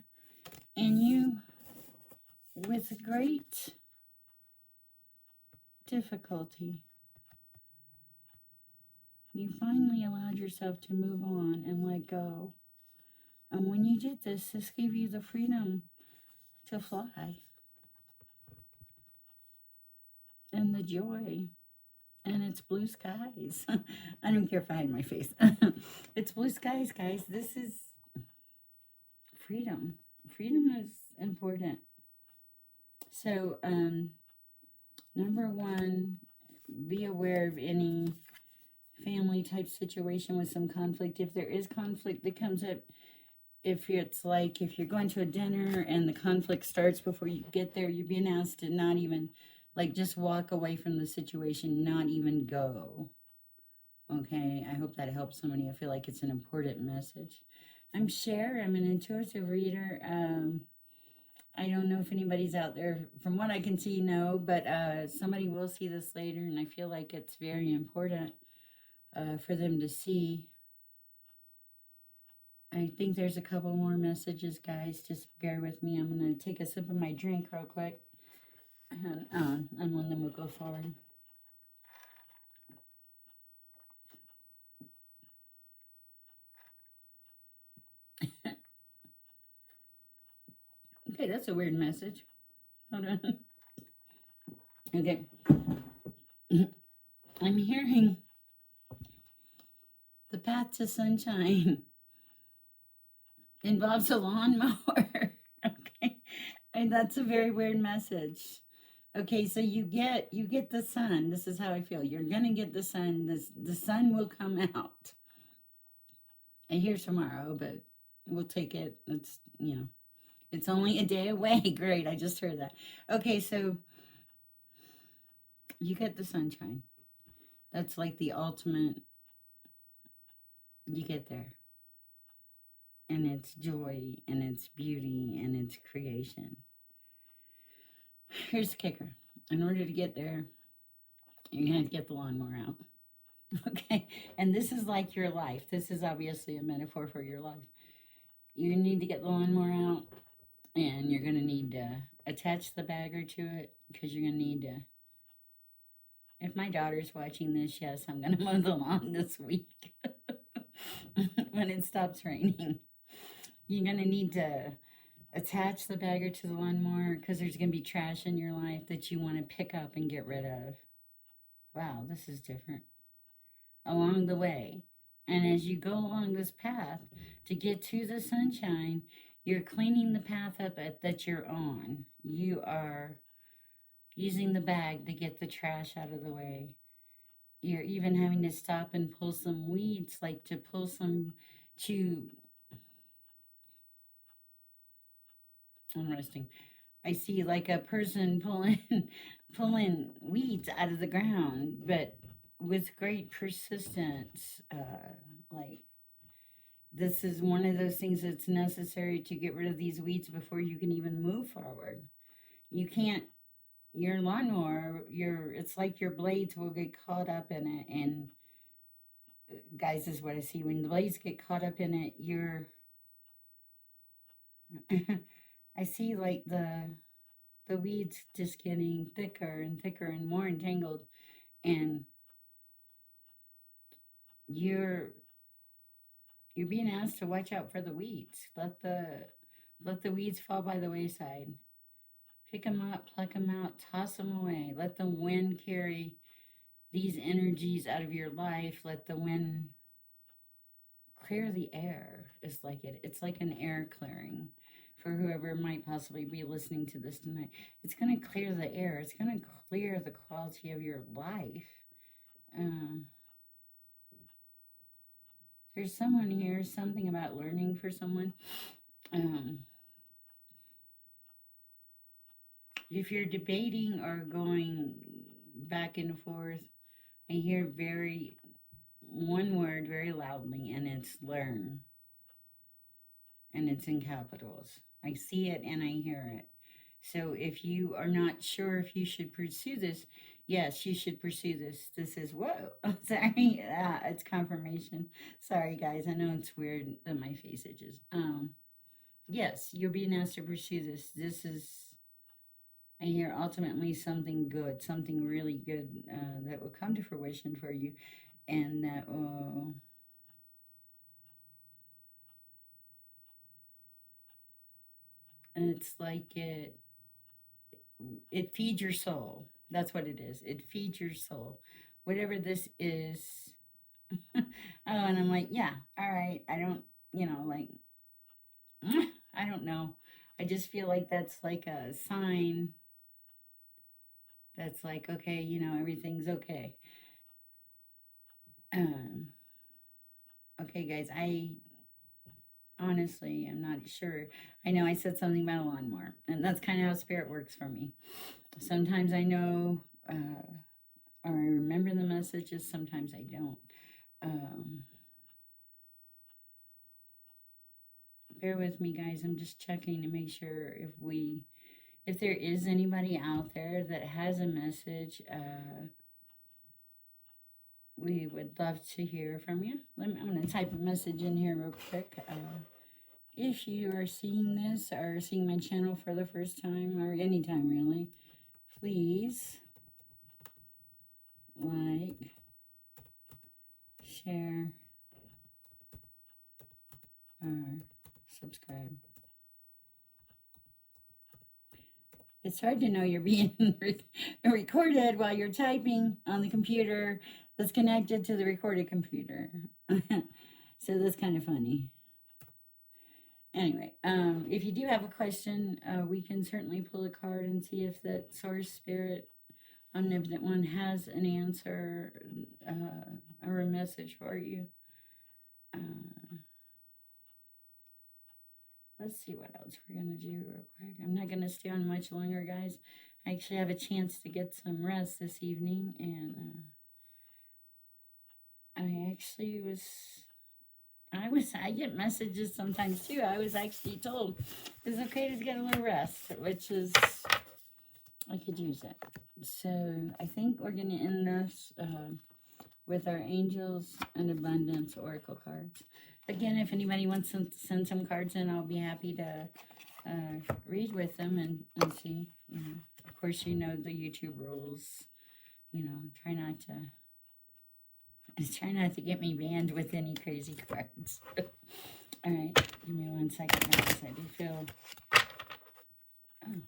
And you, with great difficulty, you finally allowed yourself to move on and let go. And when you did this gave you the freedom to fly. And the joy. And it's blue skies. I don't care if I hide my face. It's blue skies, guys. This is freedom. Freedom is important. So, number one, be aware of any family type situation with some conflict. If there is conflict that comes up, if you're going to a dinner and the conflict starts before you get there, you're being asked to not even, just walk away from the situation, not even go. Okay, I hope that helps somebody. I feel like it's an important message. I'm Sher. I'm an intuitive reader. I don't know if anybody's out there. From what I can see, no, but somebody will see this later, and I feel like it's very important for them to see. I think there's a couple more messages, guys. Just bear with me. I'm going to take a sip of my drink real quick. And then we'll go forward. Okay, that's a weird message. Hold on. Okay. I'm hearing the path to sunshine involves a lawnmower. Okay. And that's a very weird message. Okay, so you get the sun. This is how I feel. You're gonna get the sun. The sun will come out. And here's tomorrow, but we'll take it. It's it's only a day away. Great, I just heard that. Okay, so you get the sunshine. That's like the ultimate. You get there. And it's joy, and it's beauty, and it's creation. Here's the kicker. In order to get there, you're going to have to get the lawnmower out. Okay? And this is like your life. This is obviously a metaphor for your life. You need to get the lawnmower out, and you're going to need to attach the bagger to it, because you're going to need to. If my daughter's watching this, yes, I'm going to mow the lawn this week when it stops raining. You're going to need to attach the bagger to the lawnmower, because there's going to be trash in your life that you want to pick up and get rid of. Wow, this is different. Along the way. And as you go along this path to get to the sunshine, you're cleaning the path up that you're on. You are using the bag to get the trash out of the way. You're even having to stop and pull some weeds, like to pull some I'm resting. I see like a person pulling weeds out of the ground, but with great persistence. Like this is one of those things that's necessary to get rid of these weeds before you can even move forward. You can't. Your lawnmower, it's like your blades will get caught up in it, and guys, this is what I see. When the blades get caught up in it, I see like the weeds just getting thicker and thicker and more entangled, and you're being asked to watch out for the weeds. Let the weeds fall by the wayside. Pick them up, pluck them out, toss them away. Let the wind carry these energies out of your life. Let the wind clear the air. It's like an air clearing for whoever might possibly be listening to this tonight. It's going to clear the air. It's going to clear the quality of your life. There's someone here, something about learning for someone. If you're debating or going back and forth, I hear one word very loudly, and it's learn. And it's in capitals. I see it and I hear it. So if you are not sure if you should pursue this, yes, you should pursue this. This is, whoa, sorry, it's confirmation. Sorry, guys, I know it's weird that my face itches. Yes, you're being asked to pursue this. This is, I hear ultimately something good, something really good that will come to fruition for you, and that will... And it's like it feeds your soul. That's what it is. It feeds your soul. Whatever this is. Oh, and I'm like, yeah, all right. I don't, like, I don't know. I just feel like that's like a sign that's like, okay, everything's okay. Okay, guys, I honestly am not sure. I know I said something about a lawnmower, and that's kind of how spirit works for me. Sometimes I know, or I remember the messages, sometimes I don't. Bear with me, guys. I'm just checking to make sure if there is anybody out there that has a message, we would love to hear from you. I'm going to type a message in here real quick. If you are seeing this or seeing my channel for the first time or any time really, please like, share, or subscribe. It's hard to know you're being recorded while you're typing on the computer that's connected to the recorded computer. So that's kind of funny. Anyway, if you do have a question, we can certainly pull a card and see if that source spirit omnipotent one has an answer or a message for you. Let's see what else we're going to do real quick. I'm not going to stay on much longer, guys. I actually have a chance to get some rest this evening, and I get messages sometimes too. I was actually told it's okay to get a little rest, which is, I could use it. So I think we're going to end this with our Angels and Abundance Oracle cards. Again, if anybody wants to send some cards in, I'll be happy to read with them and see. You know, of course, you know the YouTube rules. You know, try not to get me banned with any crazy cards. All right, give me 1 second, guys. I do feel. Oh.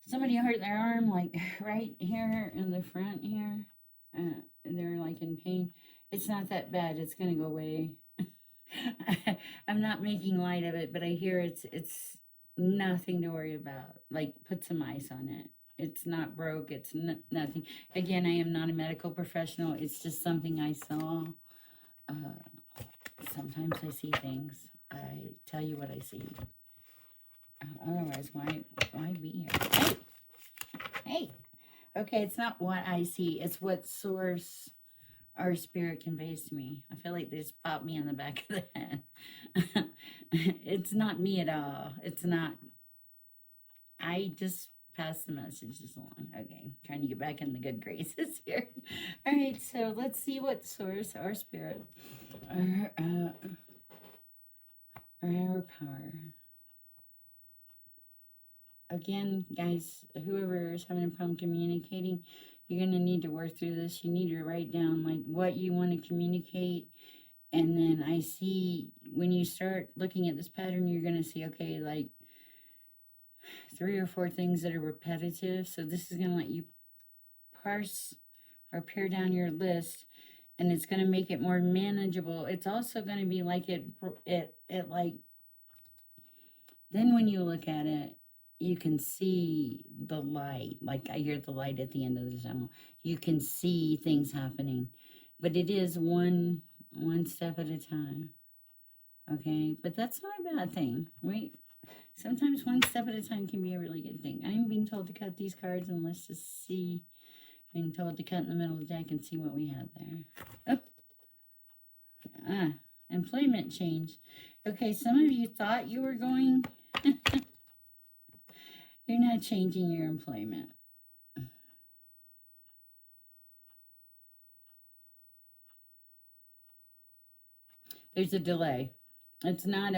Somebody hurt their arm, like right here in the front here. They're like in pain. It's not that bad. It's gonna go away. I'm not making light of it, but I hear it's nothing to worry about. Like, put some ice on it. It's not broke. It's nothing. Again, I am not a medical professional. It's just something I saw. Sometimes I see things. I tell you what I see. Otherwise, why be here? Hey! Okay, it's not what I see. It's what source our spirit conveys to me. I feel like they just popped me on the back of the head. It's not me at all. It's not. I just pass the messages along. Okay, trying to get back in the good graces here. All right, so let's see what source our spirit, our power. Again, guys, whoever is having a problem communicating, you're going to need to work through this. You need to write down like what you want to communicate. And then I see when you start looking at this pattern, you're going to see, okay, like 3 or 4 things that are repetitive. So this is going to let you parse or pare down your list, and it's going to make it more manageable. It's also going to be like it like, then when you look at it, you can see the light. Like I hear the light at the end of the tunnel. You can see things happening, but it is one step at a time. Okay, but that's not a bad thing. Sometimes 1 step at a time can be a really good thing. I'm being told to cut these cards, and let's just see. I'm being told to cut in the middle of the deck and see what we have there. Oh. Employment change. Okay, some of you thought you were going. You're not changing your employment. There's a delay. It's not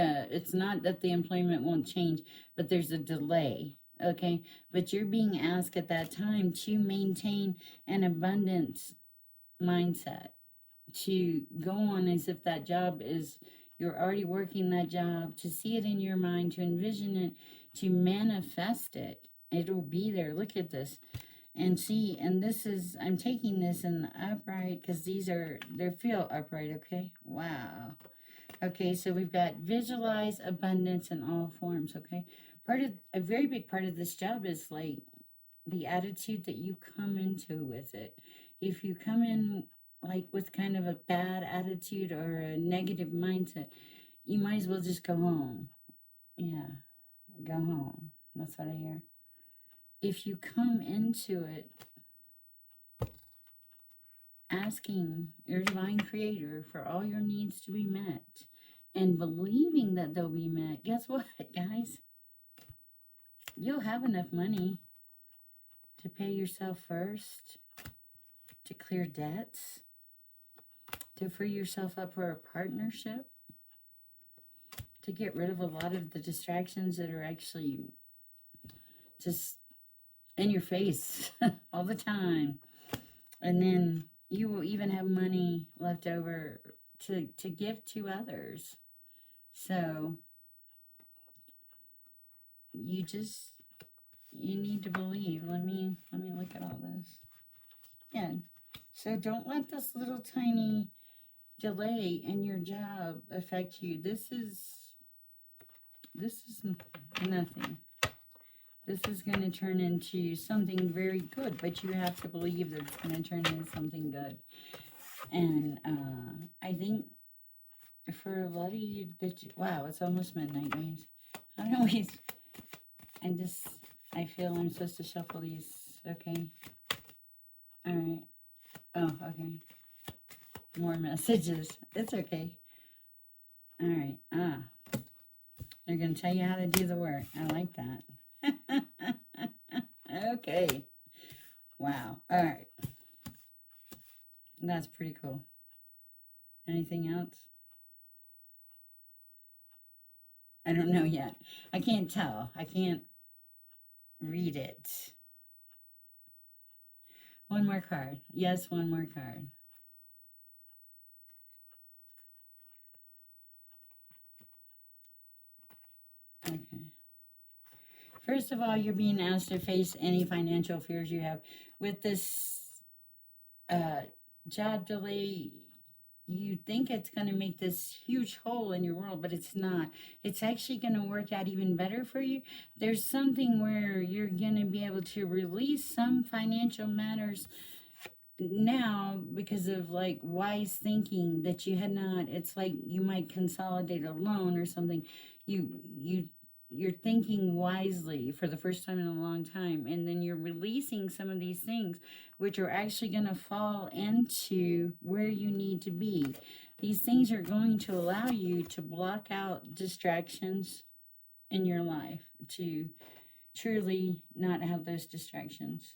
that the employment won't change, but there's a delay. Okay, but you're being asked at that time to maintain an abundance mindset, to go on as if that job is, you're already working that job, to see it in your mind, to envision it, to manifest it. It'll be there. Look at this. And see, and this is, I'm taking this in the upright because they feel upright, okay? Wow. Okay, so we've got visualize abundance in all forms, okay? A very big part of this job is like the attitude that you come into with it. If you come in like with kind of a bad attitude or a negative mindset, you might as well just go home. Yeah, go home. That's what I hear. If you come into it asking your divine creator for all your needs to be met, and believing that they'll be met, guess what, guys? You'll have enough money to pay yourself first, to clear debts, to free yourself up for a partnership, to get rid of a lot of the distractions that are actually just in your face all the time. And then you will even have money left over to give to others. So you need to believe. Let me look at all this. Yeah. So don't let this little tiny delay in your job affect you. This is nothing. This is going to turn into something very good, but you have to believe that it's going to turn into something good. And I think for a lot of you, wow, it's almost midnight, guys. I feel I'm supposed to shuffle these. Okay. All right. Oh, okay. More messages. It's okay. All right. They're going to tell you how to do the work. I like that. Okay. Wow. All right. That's pretty cool. Anything else? I don't know yet. I can't tell. I can't read it. One more card. Yes, one more card. Okay. First of all, you're being asked to face any financial fears you have. With this job delay, you think it's going to make this huge hole in your world, but it's not. It's actually going to work out even better for you. There's something where you're going to be able to release some financial matters now because of like wise thinking that you had not. It's like you might consolidate a loan or something. You're thinking wisely for the first time in a long time, and then you're releasing some of these things which are actually going to fall into where you need to be. These things are going to allow you to block out distractions in your life, to truly not have those distractions.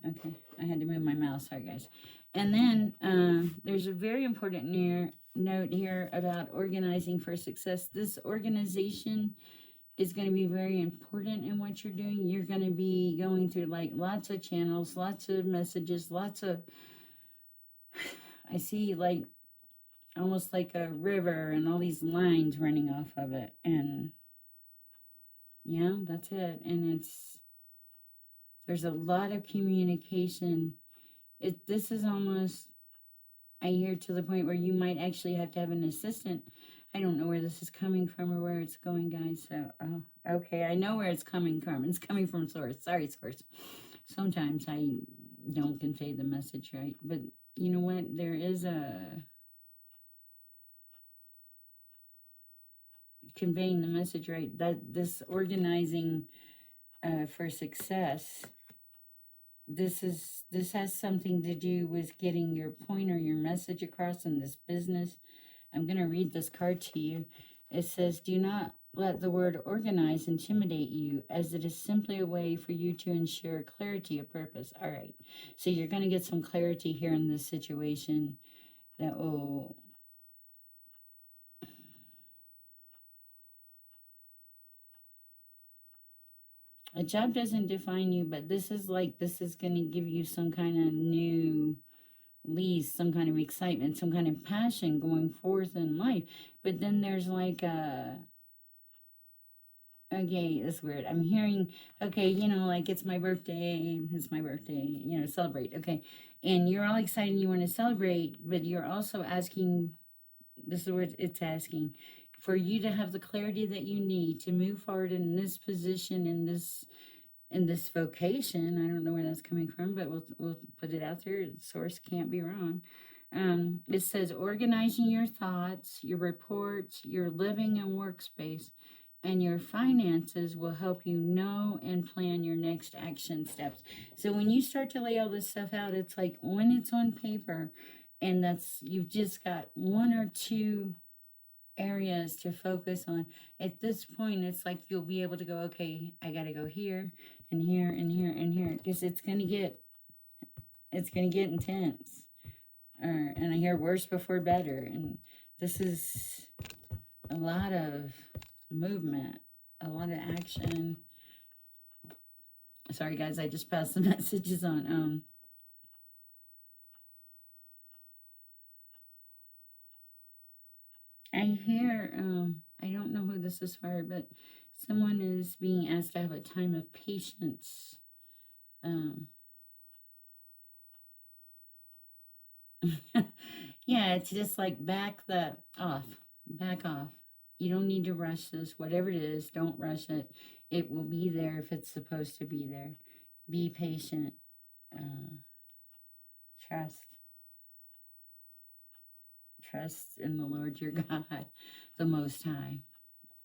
Okay, I had to move my mouse, sorry guys. And then there's a very important note here about organizing for success. This organization is going to be very important in what you're doing. You're going to be going through like lots of channels, lots of messages, I see like almost like a river and all these lines running off of it. And yeah, that's it. And there's a lot of communication. This is almost, I hear, to the point where you might actually have to have an assistant. I don't know where this is coming from or where it's going, guys. So, okay, I know where it's coming from. It's coming from Source. Sorry, Source. Sometimes I don't convey the message right. But you know what? There is conveying the message right. That this organizing for success, this has something to do with getting your point or your message across in this business. I'm going to read this card to you. It says, do not let the word organize intimidate you, as it is simply a way for you to ensure clarity of purpose. All right. So you're going to get some clarity here in this situation that will a job doesn't define you, but this is going to give you some kind of new lease, some kind of excitement, some kind of passion going forth in life. But then there's like okay, that's weird. I'm hearing, okay, like it's my birthday, celebrate, okay. And you're all excited and you want to celebrate, but you're also asking, this is what it's asking, for you to have the clarity that you need to move forward in this position, in this vocation. I don't know where that's coming from, but we'll put it out there. Source can't be wrong. It says organizing your thoughts, your reports, your living and workspace, and your finances will help you know and plan your next action steps. So when you start to lay all this stuff out, it's like when it's on paper, and you've just got one or two areas to focus on. At this point, it's like you'll be able to go, okay, I got to go here and here and here and here, because it's gonna get intense. And I hear worse before better, and this is a lot of movement, a lot of action. Sorry guys, I just passed the messages on. I hear, I don't know who this is for, but someone is being asked to have a time of patience. Yeah, it's just like back off. You don't need to rush this. Whatever it is, don't rush it. It will be there if it's supposed to be there. Be patient. Trust. Trust in the Lord your God, the Most High.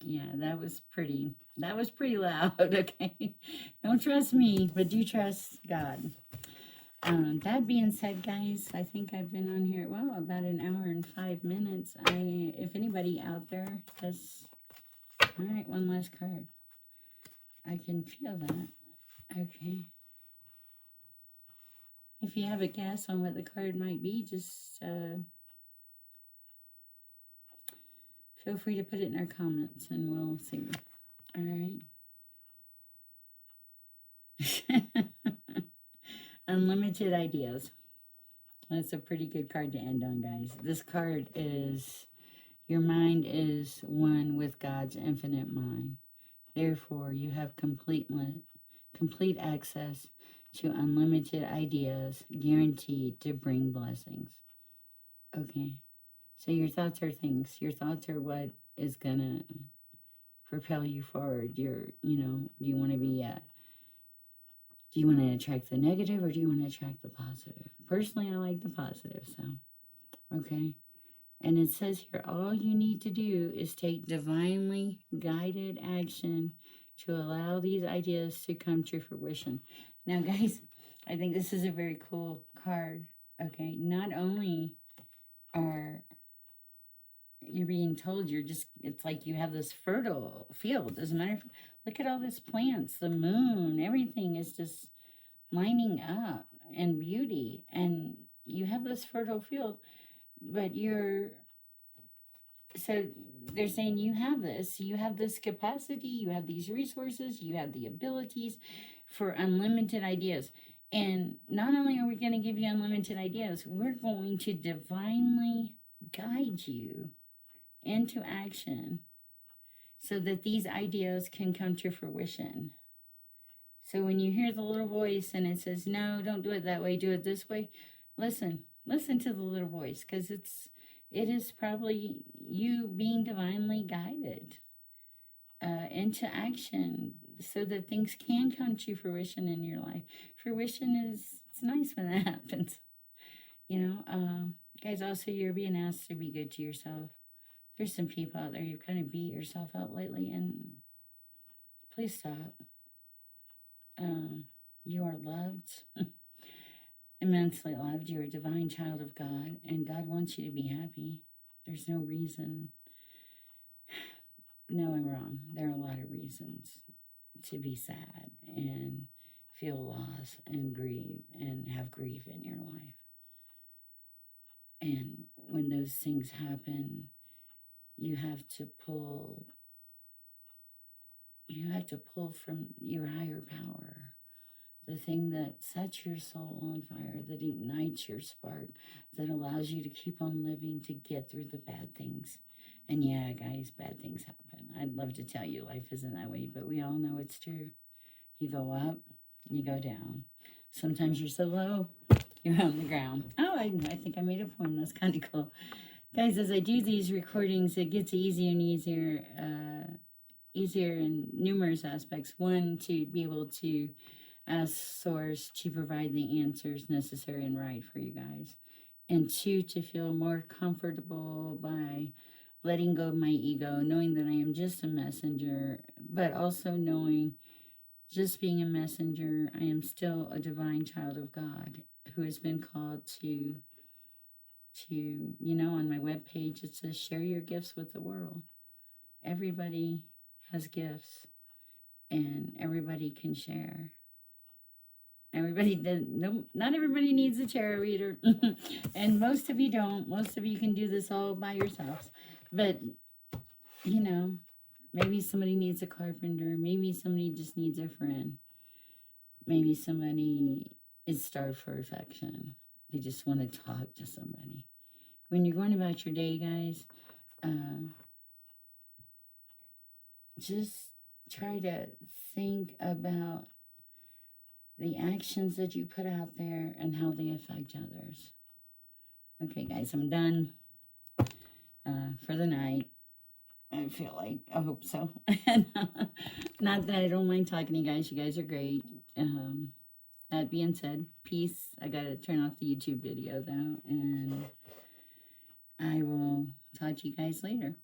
Yeah, that was pretty loud, okay? Don't trust me, but do trust God. That being said, guys, I think I've been on here, well, about an hour and 5 minutes. If anybody out there does, all right, one last card. I can feel that. Okay. If you have a guess on what the card might be, just feel free to put it in our comments and we'll see. All right. Unlimited ideas. That's a pretty good card to end on, guys. This card is, your mind is one with God's infinite mind. Therefore, you have complete access to unlimited ideas guaranteed to bring blessings. Okay. So your thoughts are things. Your thoughts are what is going to propel you forward. Do you want to be do you want to attract the negative or do you want to attract the positive? Personally, I like the positive, so, okay. And it says here, all you need to do is take divinely guided action to allow these ideas to come to fruition. Now, guys, I think this is a very cool card, okay? Not only are you being told it's like you have this fertile field. As a matter of fact, look at all these plants, the moon, everything is just lining up in beauty. And you have this fertile field, but so they're saying you have this capacity, you have these resources, you have the abilities for unlimited ideas. And not only are we going to give you unlimited ideas, we're going to divinely guide you into action so that these ideas can come to fruition. So when you hear the little voice and it says, no, don't do it that way, do it this way, listen to the little voice, because it is probably you being divinely guided into action so that things can come to fruition in your life. Fruition it's nice when that happens. Guys, also you're being asked to be good to yourself. There's some people out there, you've kind of beat yourself out lately, and please stop. You are loved, immensely loved. You're a divine child of God, and God wants you to be happy. There's no reason. No, I'm wrong. There are a lot of reasons to be sad and feel loss and grieve and have grief in your life. And when those things happen, you have to pull from your higher power, the thing that sets your soul on fire, that ignites your spark, that allows you to keep on living, to get through the bad things. And yeah, guys, bad things happen. I'd love to tell you life isn't that way, but we all know it's true. You go up, you go down. Sometimes you're so low, you're on the ground. Oh, I think I made a poem. That's kind of cool. Guys, as I do these recordings, it gets easier and easier in numerous aspects. One, to be able to ask Source to provide the answers necessary and right for you guys. And two, to feel more comfortable by letting go of my ego, knowing that I am just a messenger, but also knowing, just being a messenger, I am still a divine child of God who has been called to to, you know, on my webpage, it says share your gifts with the world. Everybody has gifts and everybody can share. Everybody does, no, not everybody needs a tarot reader. And most of you don't. Most of you can do this all by yourselves. But, you know, maybe somebody needs a carpenter. Maybe somebody just needs a friend. Maybe somebody is starved for affection. They just want to talk to somebody. When you're going about your day, guys, just try to think about the actions that you put out there and how they affect others. Okay, guys, I'm done for the night. I feel like, I hope so. Not that I don't mind talking to you guys. You guys are great. That being said, peace. I got to turn off the YouTube video, though, and I will talk to you guys later.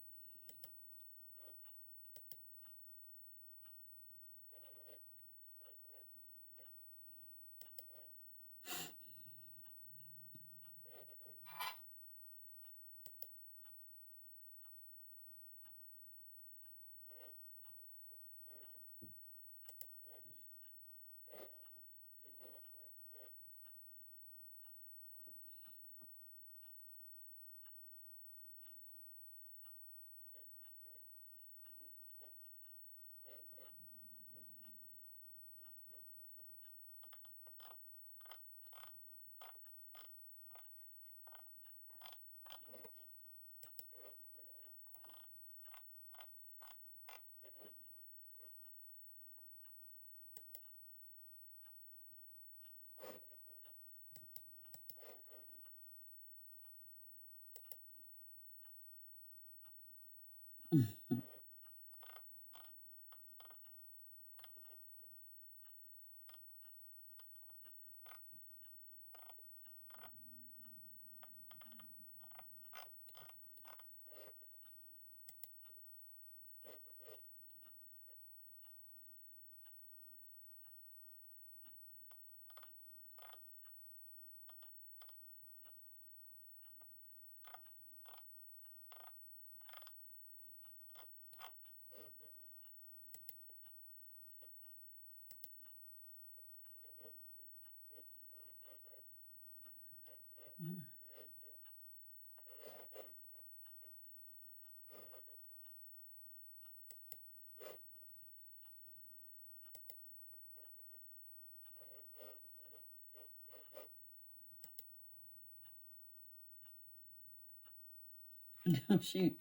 Oh, shoot.